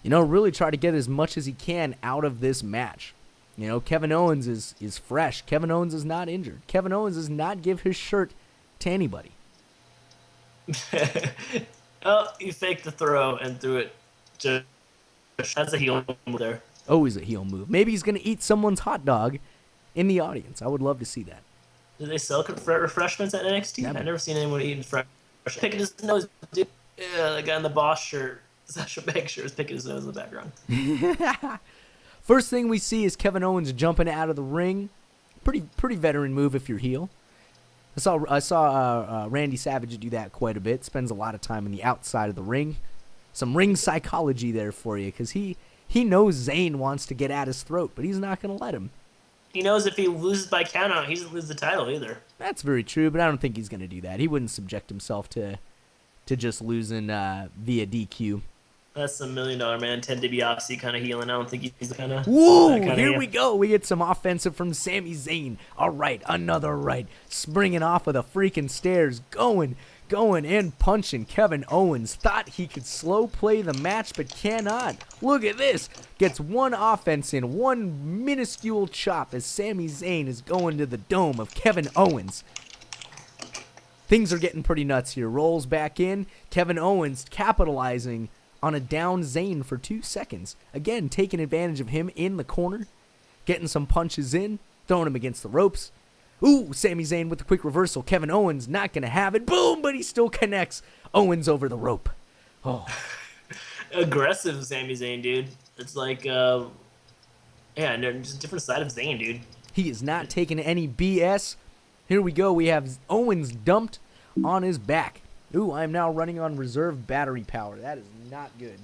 A: really try to get as much as he can out of this match. Kevin Owens is fresh. Kevin Owens is not injured. Kevin Owens does not give his shirt to anybody.
B: Oh, he faked the throw and threw it. That's a heel move there.
A: Always a heel move. Maybe he's gonna eat someone's hot dog in the audience. I would love to see that.
B: Do they sell refreshments at NXT?
A: Yeah,
B: I've never seen anyone eating fresh. Picking his nose, dude. Yeah, the guy in the Boss shirt, Sasha Banks shirt, is picking his nose in the background.
A: First thing we see is Kevin Owens jumping out of the ring. Pretty veteran move if you're heel. I saw Randy Savage do that quite a bit. Spends a lot of time on the outside of the ring. Some ring psychology there for you, because he knows Zayn wants to get at his throat, but he's not going to let him.
B: He knows if he loses by countout, he doesn't lose the title either.
A: That's very true, but I don't think he's going to do that. He wouldn't subject himself to just losing via DQ.
B: That's a $1 million man, Ted DiBiase kind of heel, and I don't think he's the kind of.
A: Whoa! Here we go. We get some offensive from Sami Zayn. All right, another right. Springing off of the freaking stairs. Going and punching. Kevin Owens thought he could slow play the match, but cannot. Look at this. Gets one offense in, one minuscule chop as Sami Zayn is going to the dome of Kevin Owens. Things are getting pretty nuts here. Rolls back in. Kevin Owens capitalizing on a down Zayn for 2 seconds. Again, taking advantage of him in the corner. Getting some punches in. Throwing him against the ropes. Ooh, Sami Zayn with a quick reversal. Kevin Owens not going to have it. Boom, but he still connects. Owens over the rope. Oh.
B: Aggressive Sami Zayn, dude. It's like, just a different side of Zayn, dude.
A: He is not taking any BS. Here we go. We have Owens dumped on his back. Ooh, I am now running on reserve battery power. That is not good.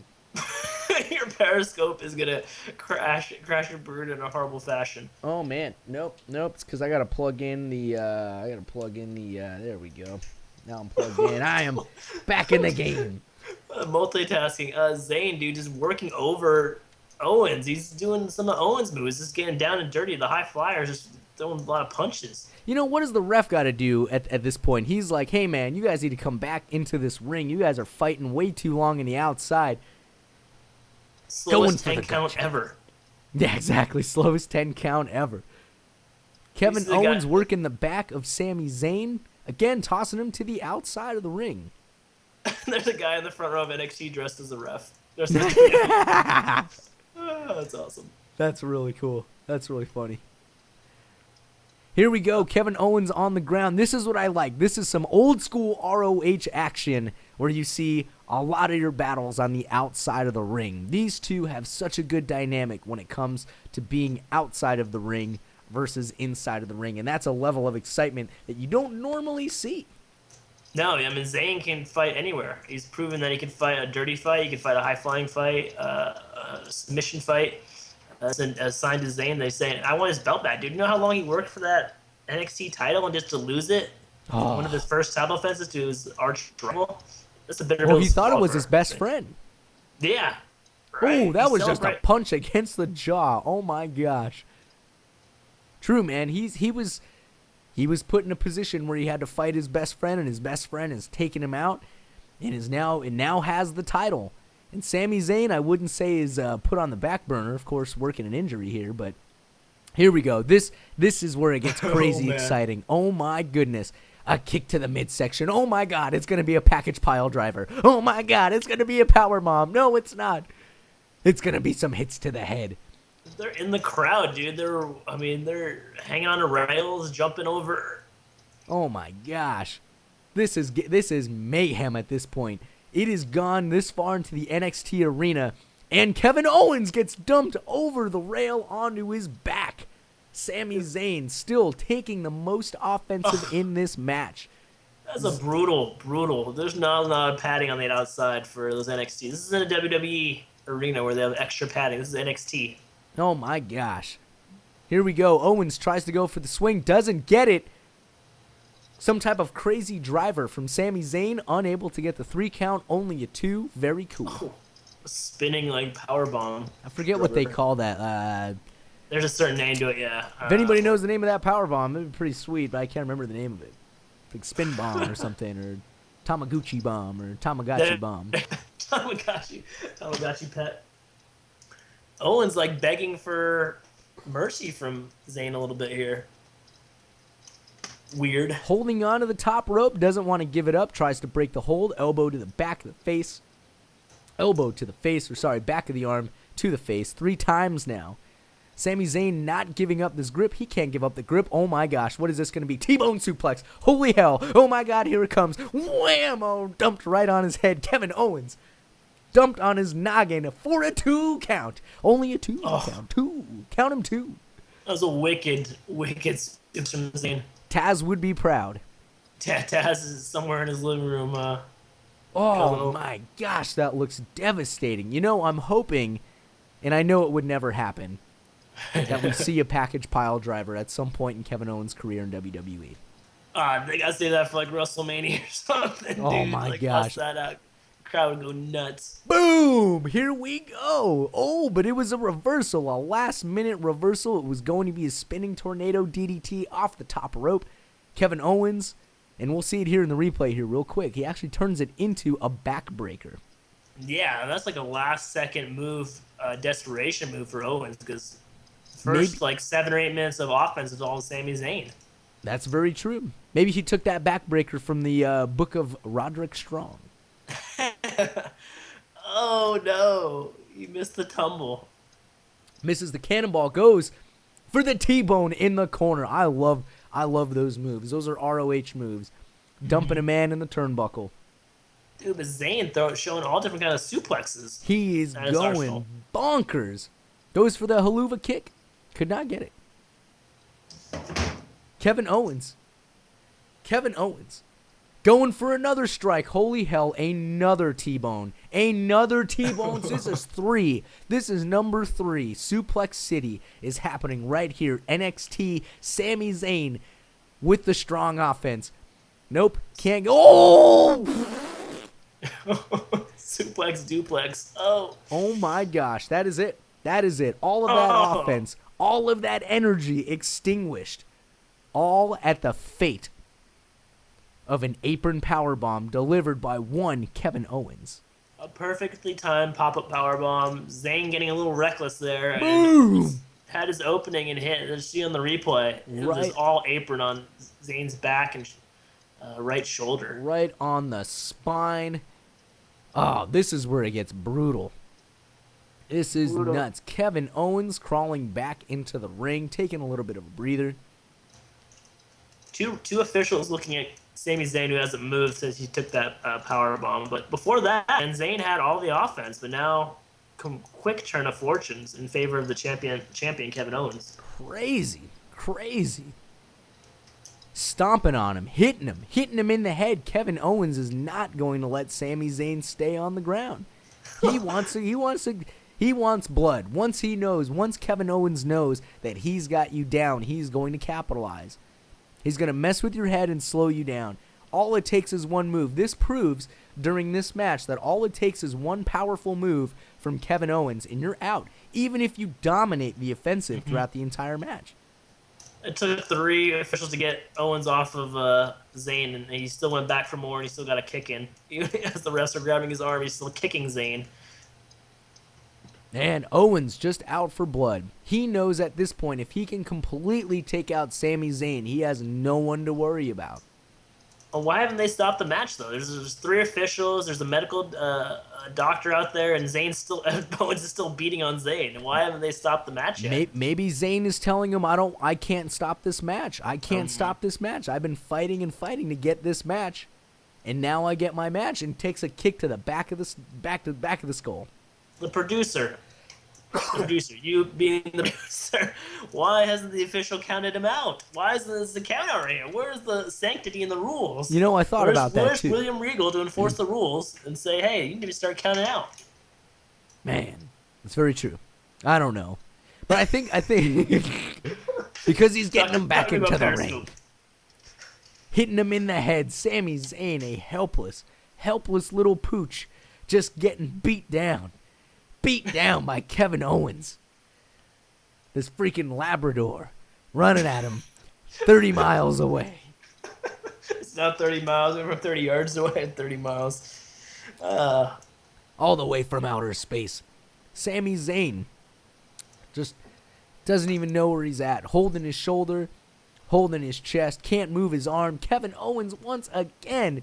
B: Your Periscope is gonna crash your bird in a horrible fashion.
A: Oh man, nope. It's because I gotta plug in the. There we go. Now I'm plugged in. I am back in the game.
B: Multitasking. Zayn, dude, just working over Owens. He's doing some of Owens' moves, just getting down and dirty. The high flyers, just throwing a lot of punches.
A: What does the ref got to do at this point? He's like, hey man, you guys need to come back into this ring. You guys are fighting way too long in the outside.
B: Slowest 10 count ever.
A: Yeah, exactly. Slowest 10 count ever. Kevin Owens working the back of Sami Zayn. Again, tossing him to the outside of the ring.
B: There's a guy in the front row of NXT dressed as a ref. That's awesome.
A: That's really cool. That's really funny. Here we go. Kevin Owens on the ground. This is what I like. This is some old school ROH action where you see a lot of your battles on the outside of the ring. These two have such a good dynamic when it comes to being outside of the ring versus inside of the ring. And that's a level of excitement that you don't normally see.
B: No, I mean, Zayn can fight anywhere. He's proven that he can fight a dirty fight. He can fight a high-flying fight, a submission fight. Assigned to Zayn, they say, I want his belt back. Dude, you know how long he worked for that NXT title and just to lose it?
A: Oh.
B: One of his first title offenses to his arch rival? That's a bitter
A: Well, he thought it was his best friend.
B: Yeah. Right?
A: Oh, that was just a punch against the jaw. Oh, my gosh. True, man. He was put in a position where he had to fight his best friend, and his best friend has taken him out, and now has the title. And Sami Zayn, I wouldn't say is put on the back burner, of course, working an injury here, but here we go. This is where it gets crazy exciting. Oh my goodness. A kick to the midsection. Oh my God, it's going to be a package pile driver. Oh my God, it's going to be a powerbomb. No, it's not. It's going to be some hits to the head.
B: They're in the crowd, dude. They're hanging on the rails, jumping over.
A: Oh my gosh. This is mayhem at this point. It has gone this far into the NXT arena, and Kevin Owens gets dumped over the rail onto his back. Sami Zayn still taking the most offensive in this match.
B: That's a brutal. There's not a lot of padding on the outside for those NXT. This isn't a WWE arena where they have extra padding. This is NXT.
A: Oh my gosh. Here we go. Owens tries to go for the swing, doesn't get it. Some type of crazy driver from Sami Zayn, unable to get the 3 count, only a 2. Very cool.
B: Oh, spinning like powerbomb.
A: I forget what they call that.
B: There's a certain name to it, yeah.
A: If anybody knows the name of that powerbomb, it'd be pretty sweet, but I can't remember the name of it. Like spin bomb or something, or Tamaguchi bomb, or Tamagotchi bomb.
B: Tamagotchi pet. Owens like begging for mercy from Zayn a little bit here. Weird.
A: Holding on to the top rope, doesn't want to give it up, tries to break the hold, elbow to the back of the face. Back of the arm to the face 3 times now. Sami Zayn not giving up this grip. He can't give up the grip. Oh my gosh, what is this going to be? T-bone suplex. Holy hell. Oh my God, here it comes. Whammo, dumped right on his head. Kevin Owens dumped on his noggin for a 2 count. Only a 2 count. 2. Count him 2.
B: That was a wicked from Zayn.
A: Taz would be proud.
B: Taz is somewhere in his living room.
A: Oh my gosh, that looks devastating. You know, I'm hoping, and I know it would never happen, that we see a package pile driver at some point in Kevin Owens' career in WWE.
B: They gotta say that for like WrestleMania or something.
A: Oh
B: dude.
A: my
B: like,
A: gosh.
B: Bust that out. Crowd would go nuts.
A: Boom! Here we go. Oh, but it was a reversal, a last-minute reversal. It was going to be a spinning tornado DDT off the top rope. Kevin Owens, and we'll see it here in the replay here real quick. He actually turns it into a backbreaker.
B: Yeah, that's like a last-second move, desperation move for Owens because first like 7 or 8 minutes of offense is all Sami Zayn.
A: That's very true. Maybe he took that backbreaker from the book of Roderick Strong.
B: Oh no, he missed the tumble.
A: Misses the cannonball, goes for the T-bone in the corner. I love those moves. Those are ROH moves. Dumping a man in the turnbuckle.
B: Dude, but Zayn showing all different kind of suplexes.
A: He is going bonkers. Goes for the haluva kick. Could not get it. Kevin Owens. Going for another strike. Holy hell, another T-bone. Another T-bone. This is 3. This is number 3. Suplex City is happening right here. NXT, Sami Zayn with the strong offense. Nope, can't go. Oh!
B: Suplex duplex. Oh
A: my gosh, that is it. All of that offense, all of that energy extinguished. All at the fate of an apron powerbomb delivered by one Kevin Owens.
B: A perfectly timed pop-up powerbomb. Zayn getting a little reckless there.
A: Boom!
B: Had his opening and hit. Let's see on the replay. It was all apron on Zayn's back and right shoulder.
A: Right on the spine. Oh, this is where it gets brutal. This is nuts. Kevin Owens crawling back into the ring, taking a little bit of a breather.
B: Two officials looking at Sami Zayn, who hasn't moved since he took that power bomb. But before that, and Zayn had all the offense, but now quick turn of fortunes in favor of the champion Kevin Owens.
A: Crazy. Stomping on him, hitting him in the head. Kevin Owens is not going to let Sami Zayn stay on the ground. He wants blood. Once Kevin Owens knows that he's got you down, he's going to capitalize. He's going to mess with your head and slow you down. All it takes is one move. This proves during this match that all it takes is one powerful move from Kevin Owens and you're out, even if you dominate the offensive throughout the entire match.
B: It took 3 officials to get Owens off of Zayn, and he still went back for more, and he still got a kick in. Even as the refs are grabbing his arm, he's still kicking Zayn.
A: And Owens just out for blood. He knows at this point if he can completely take out Sami Zayn, he has no one to worry about.
B: Well, why haven't they stopped the match, though? There's 3 officials, there's a medical doctor out there, and Owens is still beating on Zayn. And why haven't they stopped the match yet?
A: Maybe Zayn is telling him, I can't stop this match. I can't stop this match. I've been fighting and fighting to get this match, and now I get my match, and takes a kick to the back of the skull.
B: The producer, you being the producer, why hasn't the official counted him out? Why isn't this a count out right here? Where's the sanctity in the rules?
A: I thought about that too.
B: Where's William Regal to enforce the rules and say, hey, you need to start counting out?
A: Man, that's very true. I don't know, but I think because he's getting him back into the ring, hitting him in the head. Sami Zayn, a helpless little pooch, just getting beat down by Kevin Owens. This freaking Labrador running at him 30 miles away.
B: It's not 30 miles. We're 30 yards away at 30 miles.
A: All the way from outer space. Sami Zayn just doesn't even know where he's at. Holding his shoulder, holding his chest, can't move his arm. Kevin Owens once again.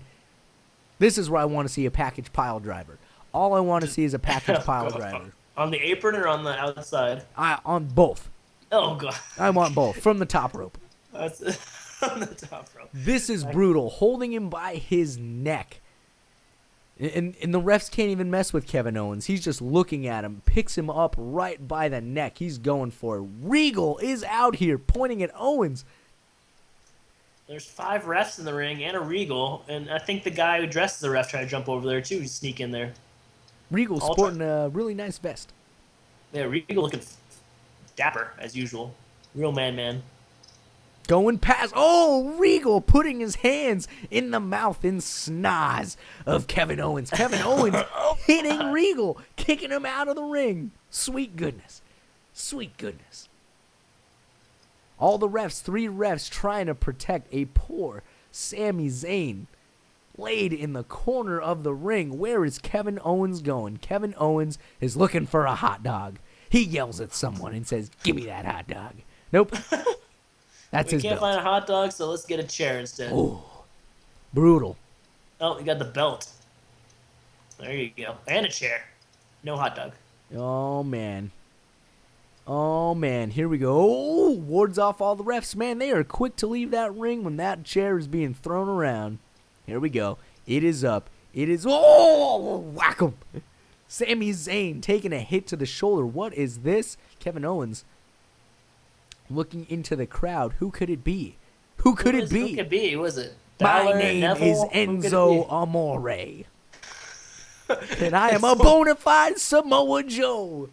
A: This is where I want to see a package pile driver. All I want to see is a package pile driver.
B: On the apron or on the outside?
A: On both.
B: Oh, God.
A: I want both. From the top rope.
B: That's on the top rope.
A: This is brutal. Holding him by his neck. And the refs can't even mess with Kevin Owens. He's just looking at him. Picks him up right by the neck. He's going for it. Regal is out here pointing at Owens.
B: There's 5 refs in the ring and a Regal. And I think the guy who dresses the ref tried to jump over there, too. Sneak in there.
A: Regal sporting a really nice vest.
B: Yeah, Regal looking dapper, as usual. Real man.
A: Going past. Oh, Regal putting his hands in the mouth and snaz of Kevin Owens. Kevin Owens hitting Regal, kicking him out of the ring. Sweet goodness. All the refs, 3 refs trying to protect a poor Sami Zayn. Laid in the corner of the ring. Where is Kevin Owens going? Kevin Owens is looking for a hot dog. He yells at someone and says, "Give me that hot dog." Nope. That's his belt.
B: We can't find a hot dog, so let's get a chair instead.
A: Oh, brutal.
B: Oh, we got the belt. There you go. And a chair. No hot dog.
A: Oh, man. Here we go. Oh, wards off all the refs. Man, they are quick to leave that ring when that chair is being thrown around. Here we go. It is up. Whack him. Sami Zayn taking a hit to the shoulder. What is this? Kevin Owens looking into the crowd. Who could it be? Who could it be?
B: Who could it be? Who is it?
A: My name is Enzo Amore. And I am a bona fide Samoa Joe.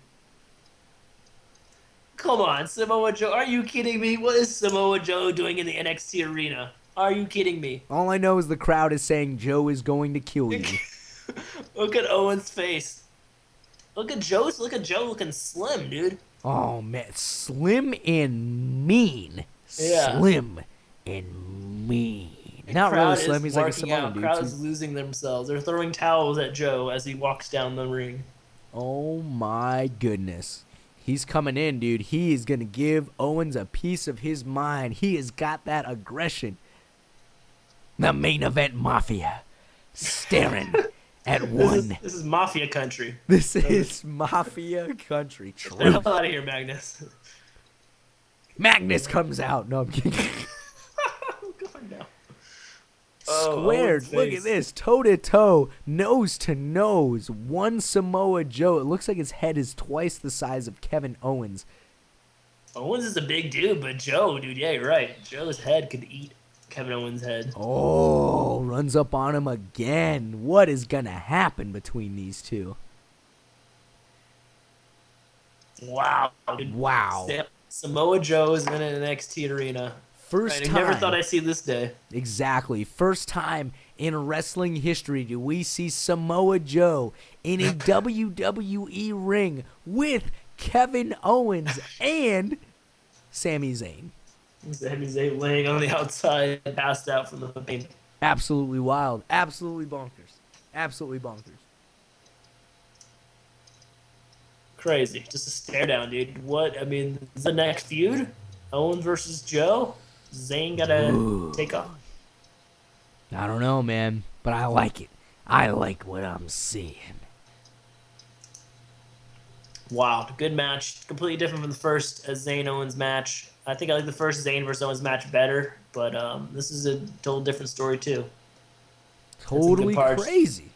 B: Come on, Samoa Joe. Are you kidding me? What is Samoa Joe doing in the NXT arena? Are you kidding me?
A: All I know is the crowd is saying Joe is going to kill you.
B: Look at Owen's face. Look at Joe looking slim, dude.
A: Oh, man. Slim and mean.
B: Yeah.
A: Slim and mean. Not really slim. He's like a Samoan dude.
B: The crowd is losing themselves. They're throwing towels at Joe as he walks down the ring.
A: Oh, my goodness. He's coming in, dude. He is going to give Owens a piece of his mind. He has got that aggression. The main event mafia staring at one.
B: This is mafia country.
A: This is mafia country.
B: Get the hell out of here, Magnus.
A: Magnus comes out. No, I'm kidding.
B: I'm going now.
A: Squared. Look at this. Toe to toe. Nose to nose. One Samoa Joe. It looks like his head is twice the size of Kevin Owens.
B: Owens is a big dude, but Joe, dude, yeah, you're right. Joe's head could eat Kevin Owens' head.
A: Oh, runs up on him again. What is going to happen between these two?
B: Wow. Dude.
A: Wow.
B: Samoa Joe is in an NXT arena.
A: First time.
B: I never thought I'd see this day.
A: Exactly. First time in wrestling history do we see Samoa Joe in a WWE ring with Kevin Owens and Sami Zayn.
B: Sami Zayn laying on the outside, passed out from the pain.
A: Absolutely wild. Absolutely bonkers. Absolutely bonkers.
B: Crazy. Just a stare down, dude. What? I mean, is the next feud? Owens versus Joe? Zayn gotta take off?
A: I don't know, man, but I like it. I like what I'm seeing.
B: Wow, good match. Completely different from the first Zayn Owens match. I think I like the first Zayn versus Owens match better, but this is a total different story too.
A: Totally crazy.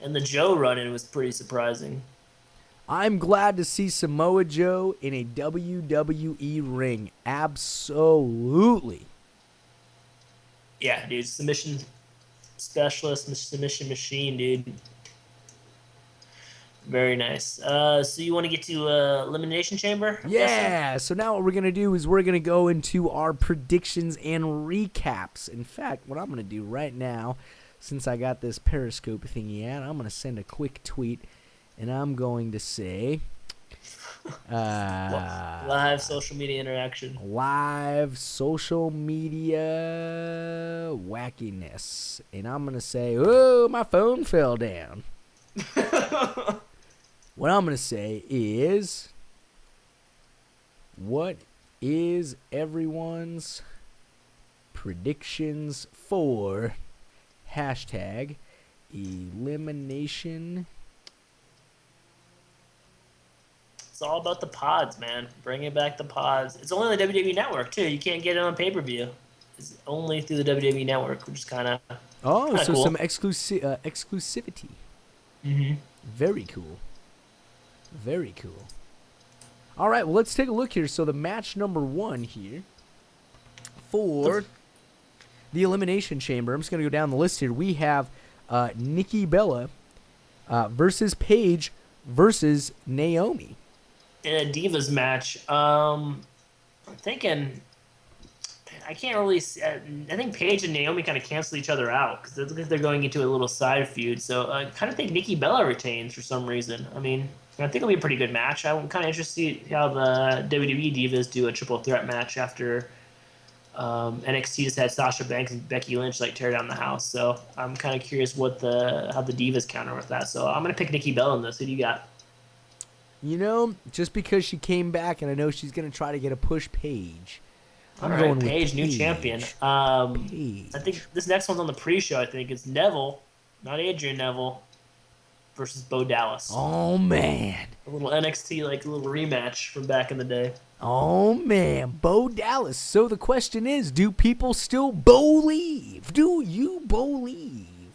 B: And the Joe run-in was pretty surprising.
A: I'm glad to see Samoa Joe in a WWE ring. Absolutely.
B: Yeah, dude. Submission specialist, submission machine, dude. Very nice. So you want to get to Elimination Chamber?
A: Yeah. So now what we're going to do is we're going to go into our predictions and recaps. In fact, what I'm going to do right now, since I got this Periscope thingy out, I'm going to send a quick tweet, and I'm going to say...
B: live social media interaction.
A: Live social media wackiness. And I'm going to say, oh, my phone fell down. What I'm going to say is, what is everyone's predictions for hashtag elimination?
B: It's all about the pods, man. Bringing back the pods. It's only on the WWE Network, too. You can't get it on pay-per-view. It's only through the WWE Network, which is kind of
A: so
B: cool.
A: some exclusivity.
B: Mm-hmm.
A: Very cool. Very cool. All right, well, let's take a look here. So the match number 1 here for the Elimination Chamber. I'm just going to go down the list here. We have Nikki Bella versus Paige versus Naomi.
B: In a Divas match, I'm thinking... I can't really see... I think Paige and Naomi kind of cancel each other out because it looks like they're going into a little side feud. So I kind of think Nikki Bella retains for some reason. I mean, I think it'll be a pretty good match. I'm kind of interested to see how the WWE Divas do a triple threat match after NXT just had Sasha Banks and Becky Lynch like tear down the house. So I'm kind of curious how the Divas counter with that. So I'm going to pick Nikki Bella in this. Who do you got?
A: You know, just because she came back and I know she's going to try to get a push Paige.
B: I'm going with Paige, new champion.
A: Paige.
B: I think this next one's on the pre-show. I think it's Neville, not Adrian Neville, versus Bo Dallas.
A: Oh man,
B: a little NXT like a little rematch from back in the day.
A: Oh man, Bo Dallas. So the question is, do people still believe? Do you believe?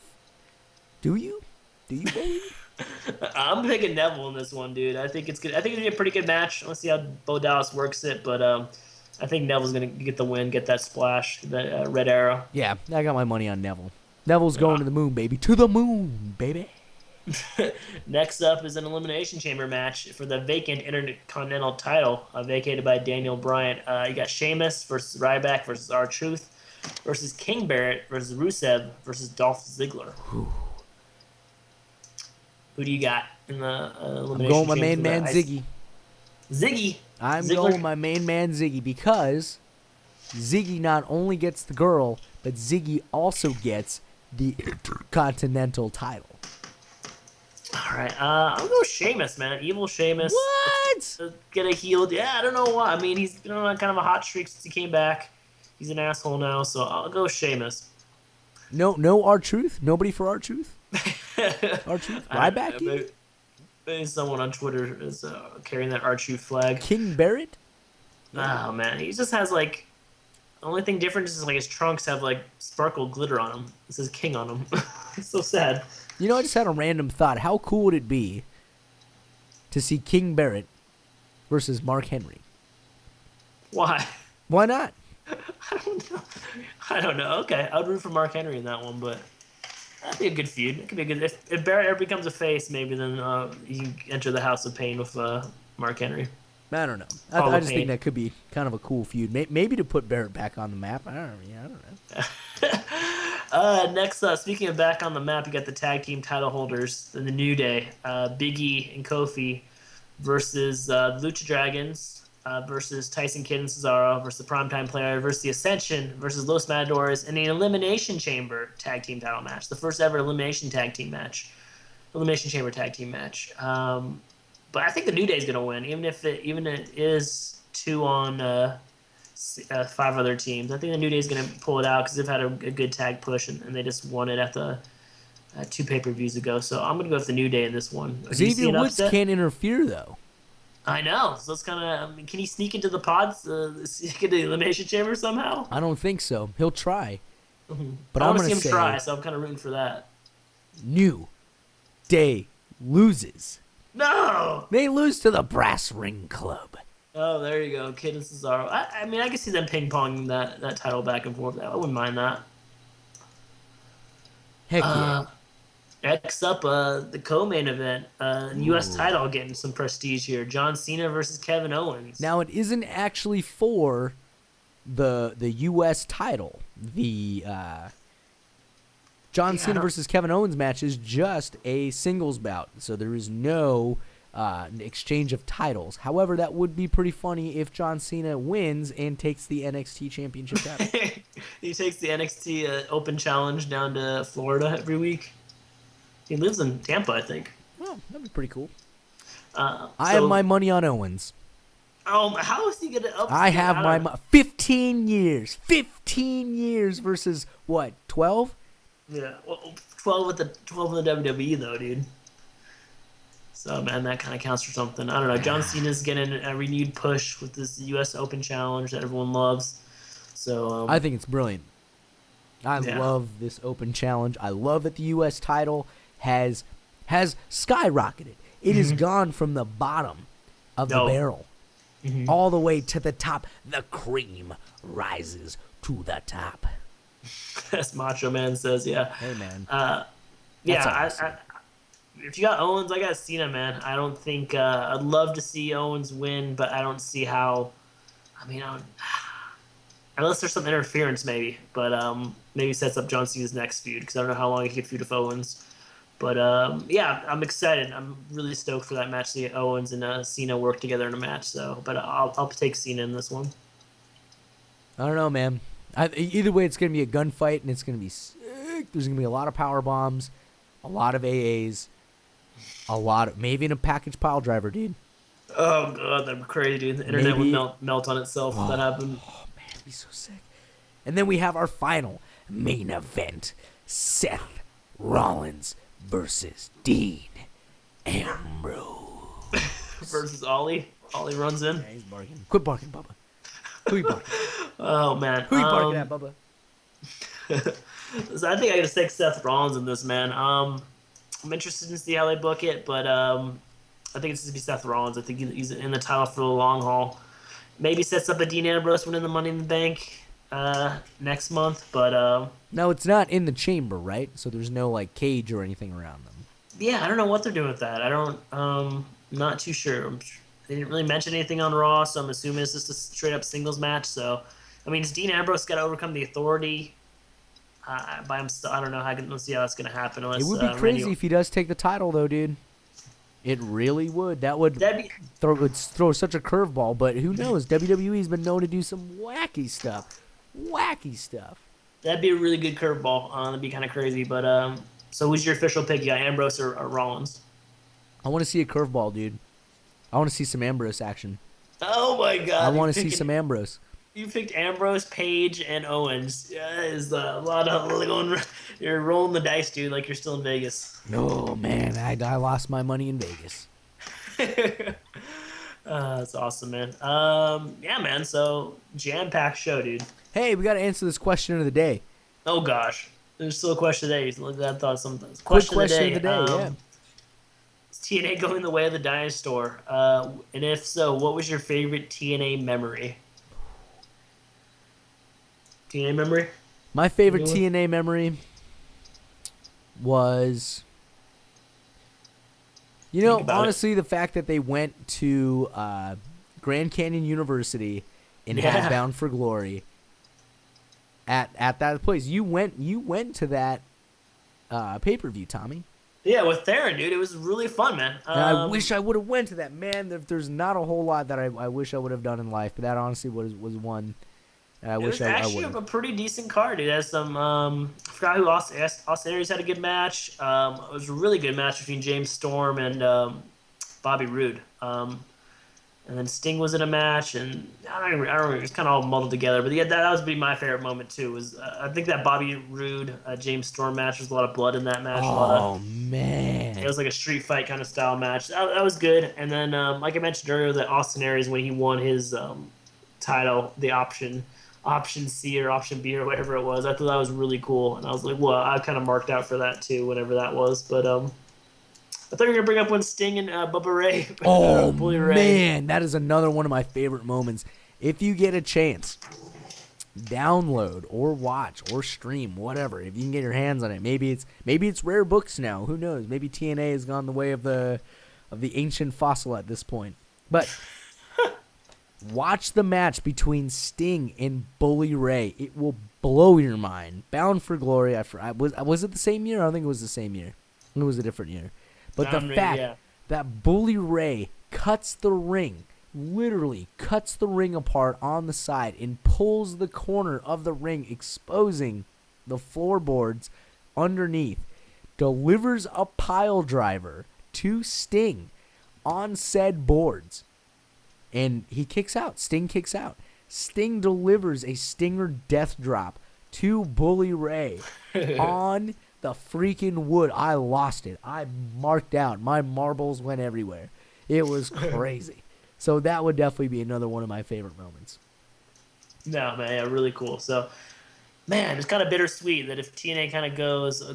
A: Do you? Do you believe?
B: I'm picking Neville in this one, dude. I think it's good. I think it'll be a pretty good match. Let's see how Bo Dallas works it, but I think Neville's going to get the win, get that splash, that red arrow.
A: Yeah, I got my money on Neville. Neville's going to the moon, baby. To the moon, baby.
B: Next up is an Elimination Chamber match for the vacant Intercontinental title, vacated by Daniel Bryan. You got Sheamus versus Ryback versus R-Truth versus King Barrett versus Rusev versus Dolph Ziggler. Who do you got in the Elimination Chamber?
A: I'm going with my main man, Ziggy.
B: Ziggy?
A: I'm going with my main man, Ziggy, because Ziggy not only gets the girl, but Ziggy also gets the Intercontinental title.
B: All right, I'll go Sheamus, man. Evil Sheamus.
A: What?
B: Get a heel. Yeah, I don't know why. I mean, he's been on kind of a hot streak since he came back. He's an asshole now, so I'll go Sheamus.
A: No R-Truth? Nobody for R-Truth? R-Truth? Ryback?
B: Maybe someone on Twitter is carrying that R-Truth flag.
A: King Barrett?
B: Oh, man. He just has, like... The only thing different is, like, his trunks have, like, sparkle glitter on them. It says King on them. It's so sad.
A: You know, I just had a random thought. How cool would it be to see King Barrett versus Mark Henry?
B: Why?
A: Why not?
B: I don't know. Okay, I would root for Mark Henry in that one, but that'd be a good feud. It could be a good. If Barrett ever becomes a face, maybe then you can enter the House of Pain with Mark Henry.
A: I don't know. I just think that could be kind of a cool feud. Maybe to put Barrett back on the map. I don't know.
B: Next up, speaking of back on the map, you got the tag team title holders in the New Day, Big E and Kofi versus the Lucha Dragons, versus Tyson Kidd and Cesaro versus the Primetime Player versus the Ascension versus Los Matadores in an Elimination Chamber tag team title match, the first ever Elimination Chamber tag team match. But I think the New Day is going to win, even if it is 2 on 5 other teams. I think the New Day is going to pull it out because they've had a good tag push and they just won it at the 2 pay-per-views ago. So I'm going to go with the New Day in this one.
A: Xavier Woods can't interfere though.
B: I know. So it's kind of. I mean, can he sneak into the pods? Sneak into the Elimination Chamber somehow?
A: I don't think so. He'll try.
B: Mm-hmm.
A: But
B: I
A: I'm
B: want to
A: going
B: see him try, so I'm kind of rooting for that.
A: New Day loses.
B: No!
A: They lose to the Brass Ring Club.
B: Oh, there you go. Kid and Cesaro. I mean, I can see them ping-ponging that title back and forth. I wouldn't mind that.
A: Heck yeah.
B: Next up, the co-main event, U.S. title getting some prestige here. John Cena versus Kevin Owens.
A: Now, it isn't actually for the U.S. title. The John Cena versus Kevin Owens match is just a singles bout, so there is no exchange of titles. However, that would be pretty funny if John Cena wins and takes the NXT Championship title.
B: He takes the NXT Open Challenge down to Florida every week. He lives in Tampa, I think.
A: Oh, that'd be pretty cool.
B: I
A: have my money on Owens.
B: Oh, how is he going to upset?
A: I have my 15 years. 15 years versus what? 12?
B: Yeah, well, 12 in the WWE though, dude. So man, that kind of counts for something. I don't know. John Cena's getting a renewed push with this U.S. Open Challenge that everyone loves. So
A: I think it's brilliant. I love this Open Challenge. I love that the U.S. title has skyrocketed. It has gone from the bottom of the barrel all the way to the top. The cream rises to the top.
B: As Macho Man says, yeah.
A: Hey, man.
B: Awesome. If you got Owens, I got Cena, man. I don't think I'd love to see Owens win, but I don't see how. I mean, unless there's some interference, maybe. But maybe sets up John Cena's next feud because I don't know how long he could feud with Owens. But yeah, I'm excited. I'm really stoked for that match to see Owens and Cena work together in a match. So, but I'll take Cena in this one.
A: I don't know, man. Either way, it's going to be a gunfight, and it's going to be sick. There's going to be a lot of power bombs, a lot of AAs, maybe in a package pile driver, dude.
B: Oh, God, that'd be crazy, dude. The internet would melt on itself if that happened.
A: Oh, man, it'd be so sick. And then we have our final main event, Seth Rollins versus Dean Ambrose.
B: Versus Ollie. Ollie runs in.
A: Yeah, he's barking. Quit barking, Bubba. Who you barking?
B: Oh, man.
A: Who you barking at, Bubba?
B: So I think I gotta take Seth Rollins in this, man. I'm interested to see how they book it, but I think it's gonna be Seth Rollins. I think he's in the title for the long haul. Maybe sets up a Dean Ambrose winning the Money in the Bank next month, but
A: no, it's not in the chamber, right? So there's no like cage or anything around them.
B: Yeah, I don't know what they're doing with that. I don't. Not too sure. They didn't really mention anything on Raw, so I'm assuming it's just a straight up singles match. So, I mean, Dean Ambrose got to overcome the Authority by himself. I don't know. Let's see how that's going to happen. Unless,
A: it would be crazy if he does take the title, though, dude. It really would. That would throw such a curveball. But who knows? WWE's been known to do some wacky stuff. That'd
B: be a really good curveball. That'd be kind of crazy. But so who's your official pick? You got Ambrose or Rollins?
A: I want to see a curveball, dude. I want to see some Ambrose action.
B: Oh my God!
A: I want to see some Ambrose.
B: You picked Ambrose, Page, and Owens. Yeah, is a lot of going. You're rolling the dice, dude. Like you're still in Vegas.
A: No, man, I lost my money in Vegas.
B: That's awesome, man. Yeah, man. So jam-packed show, dude.
A: Hey, we got to answer this question of the day.
B: Oh gosh, there's still a question of the day. I thought something.
A: Question of the day. Yeah.
B: Is TNA going the way of the dinosaur? And if so, what was your favorite TNA memory? TNA memory?
A: My favorite TNA memory was, honestly, the fact that they went to Grand Canyon University and had Bound for Glory at that place. You went to that pay-per-view, Tommy.
B: Yeah, with Theron, dude, it was really fun, man.
A: And I wish I would have went to that. Man, there's not a whole lot that I wish I would have done in life, but that honestly was one that I
B: It
A: wish
B: was
A: I
B: actually
A: would have.
B: a pretty decent card. It has some. I forgot who Austin Aries had a good match. It was a really good match between James Storm and Bobby Roode. And then Sting was in a match, and I don't remember. It was kind of all muddled together. But yeah, that was be my favorite moment too. Was I think that Bobby Roode James Storm match. There's a lot of blood in that match. A lot of
A: Oh
B: it
A: man.
B: was like a street fight kind of style match. That was good. And then like I mentioned earlier, that Austin Aries when he won his title, the option C or option B or whatever it was. I thought that was really cool, and I was like, well, I kind of marked out for that too, whenever that was. But I thought you were gonna bring up when Sting and Bubba Ray,
A: Oh
B: Bully Ray.
A: man, that is another one of my favorite moments. If you get a chance, download or watch or stream whatever. If you can get your hands on it, maybe it's rare books now. Who knows? Maybe TNA has gone the way of the ancient fossil at this point. But watch the match between Sting and Bully Ray. It will blow your mind. Bound for Glory. Was it the same year? I don't think it was the same year. It was a different year. But the fact
B: Yeah.
A: that Bully Ray cuts the ring, literally cuts the ring apart on the side and pulls the corner of the ring, exposing the floorboards underneath, delivers a pile driver to Sting on said boards, and he kicks out. Sting kicks out. Sting delivers a Stinger death drop to Bully Ray on the freaking wood. I lost it. I marked out. My marbles went everywhere. It was crazy. So that would definitely be another one of my favorite moments.
B: No, man, yeah, really cool. So, man, it's kind of bittersweet that if TNA kind of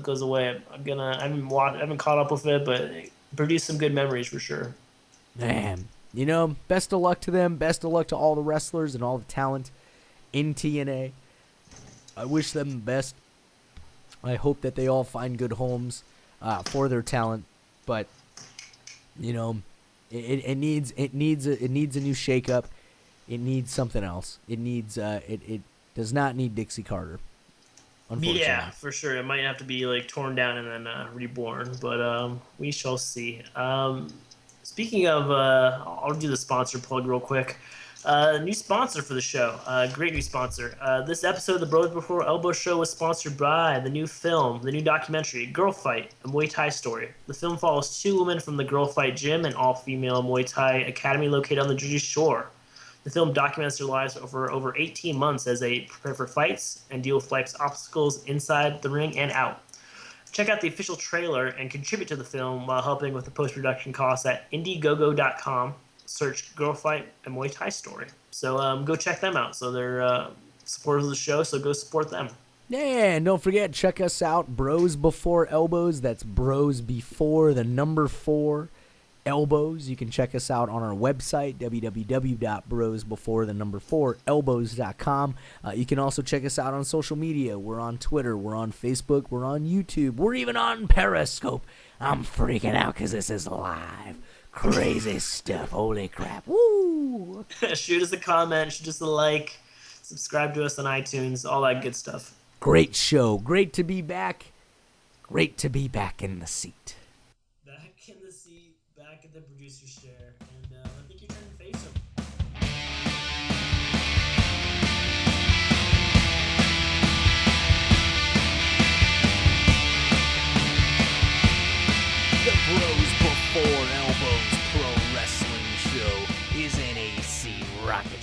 B: goes away, I haven't caught up with it, but it produced some good memories for sure.
A: Man, best of luck to them. Best of luck to all the wrestlers and all the talent in TNA. I wish them the best. I hope that they all find good homes for their talent. But it needs a new shakeup. It needs something else. It does not need Dixie Carter. Unfortunately.
B: Yeah, for sure. It might have to be like torn down and then reborn, but we shall see. Speaking of, I'll do the sponsor plug real quick. New sponsor for the show. Great new sponsor. This episode of the Bros Before Elbow Show was sponsored by the new documentary, Girl Fight, a Muay Thai story. The film follows two women from the Girl Fight Gym, an all-female Muay Thai academy located on the Jersey Shore. The film documents their lives over 18 months as they prepare for fights and deal with life's obstacles inside the ring and out. Check out the official trailer and contribute to the film while helping with the post-production costs at Indiegogo.com. Search Girl Fight and Muay Thai Story. So go check them out. So they're supporters of the show, so go support them.
A: Yeah, and don't forget, check us out, Bros Before Elbows. That's Bros Before the number 4 Elbows. You can check us out on our website, www.brosbefore4elbows.com. You can also check us out on social media. We're on Twitter, we're on Facebook, we're on YouTube, we're even on Periscope. I'm freaking out because this is live. Crazy stuff. Holy crap. Woo!
B: Shoot us a comment, shoot us a like, subscribe to us on iTunes, all that good stuff.
A: Great show. Great to be back. Great to be back in the seat.
B: Back in the seat, back at the producer's chair, and I think you're turning face over.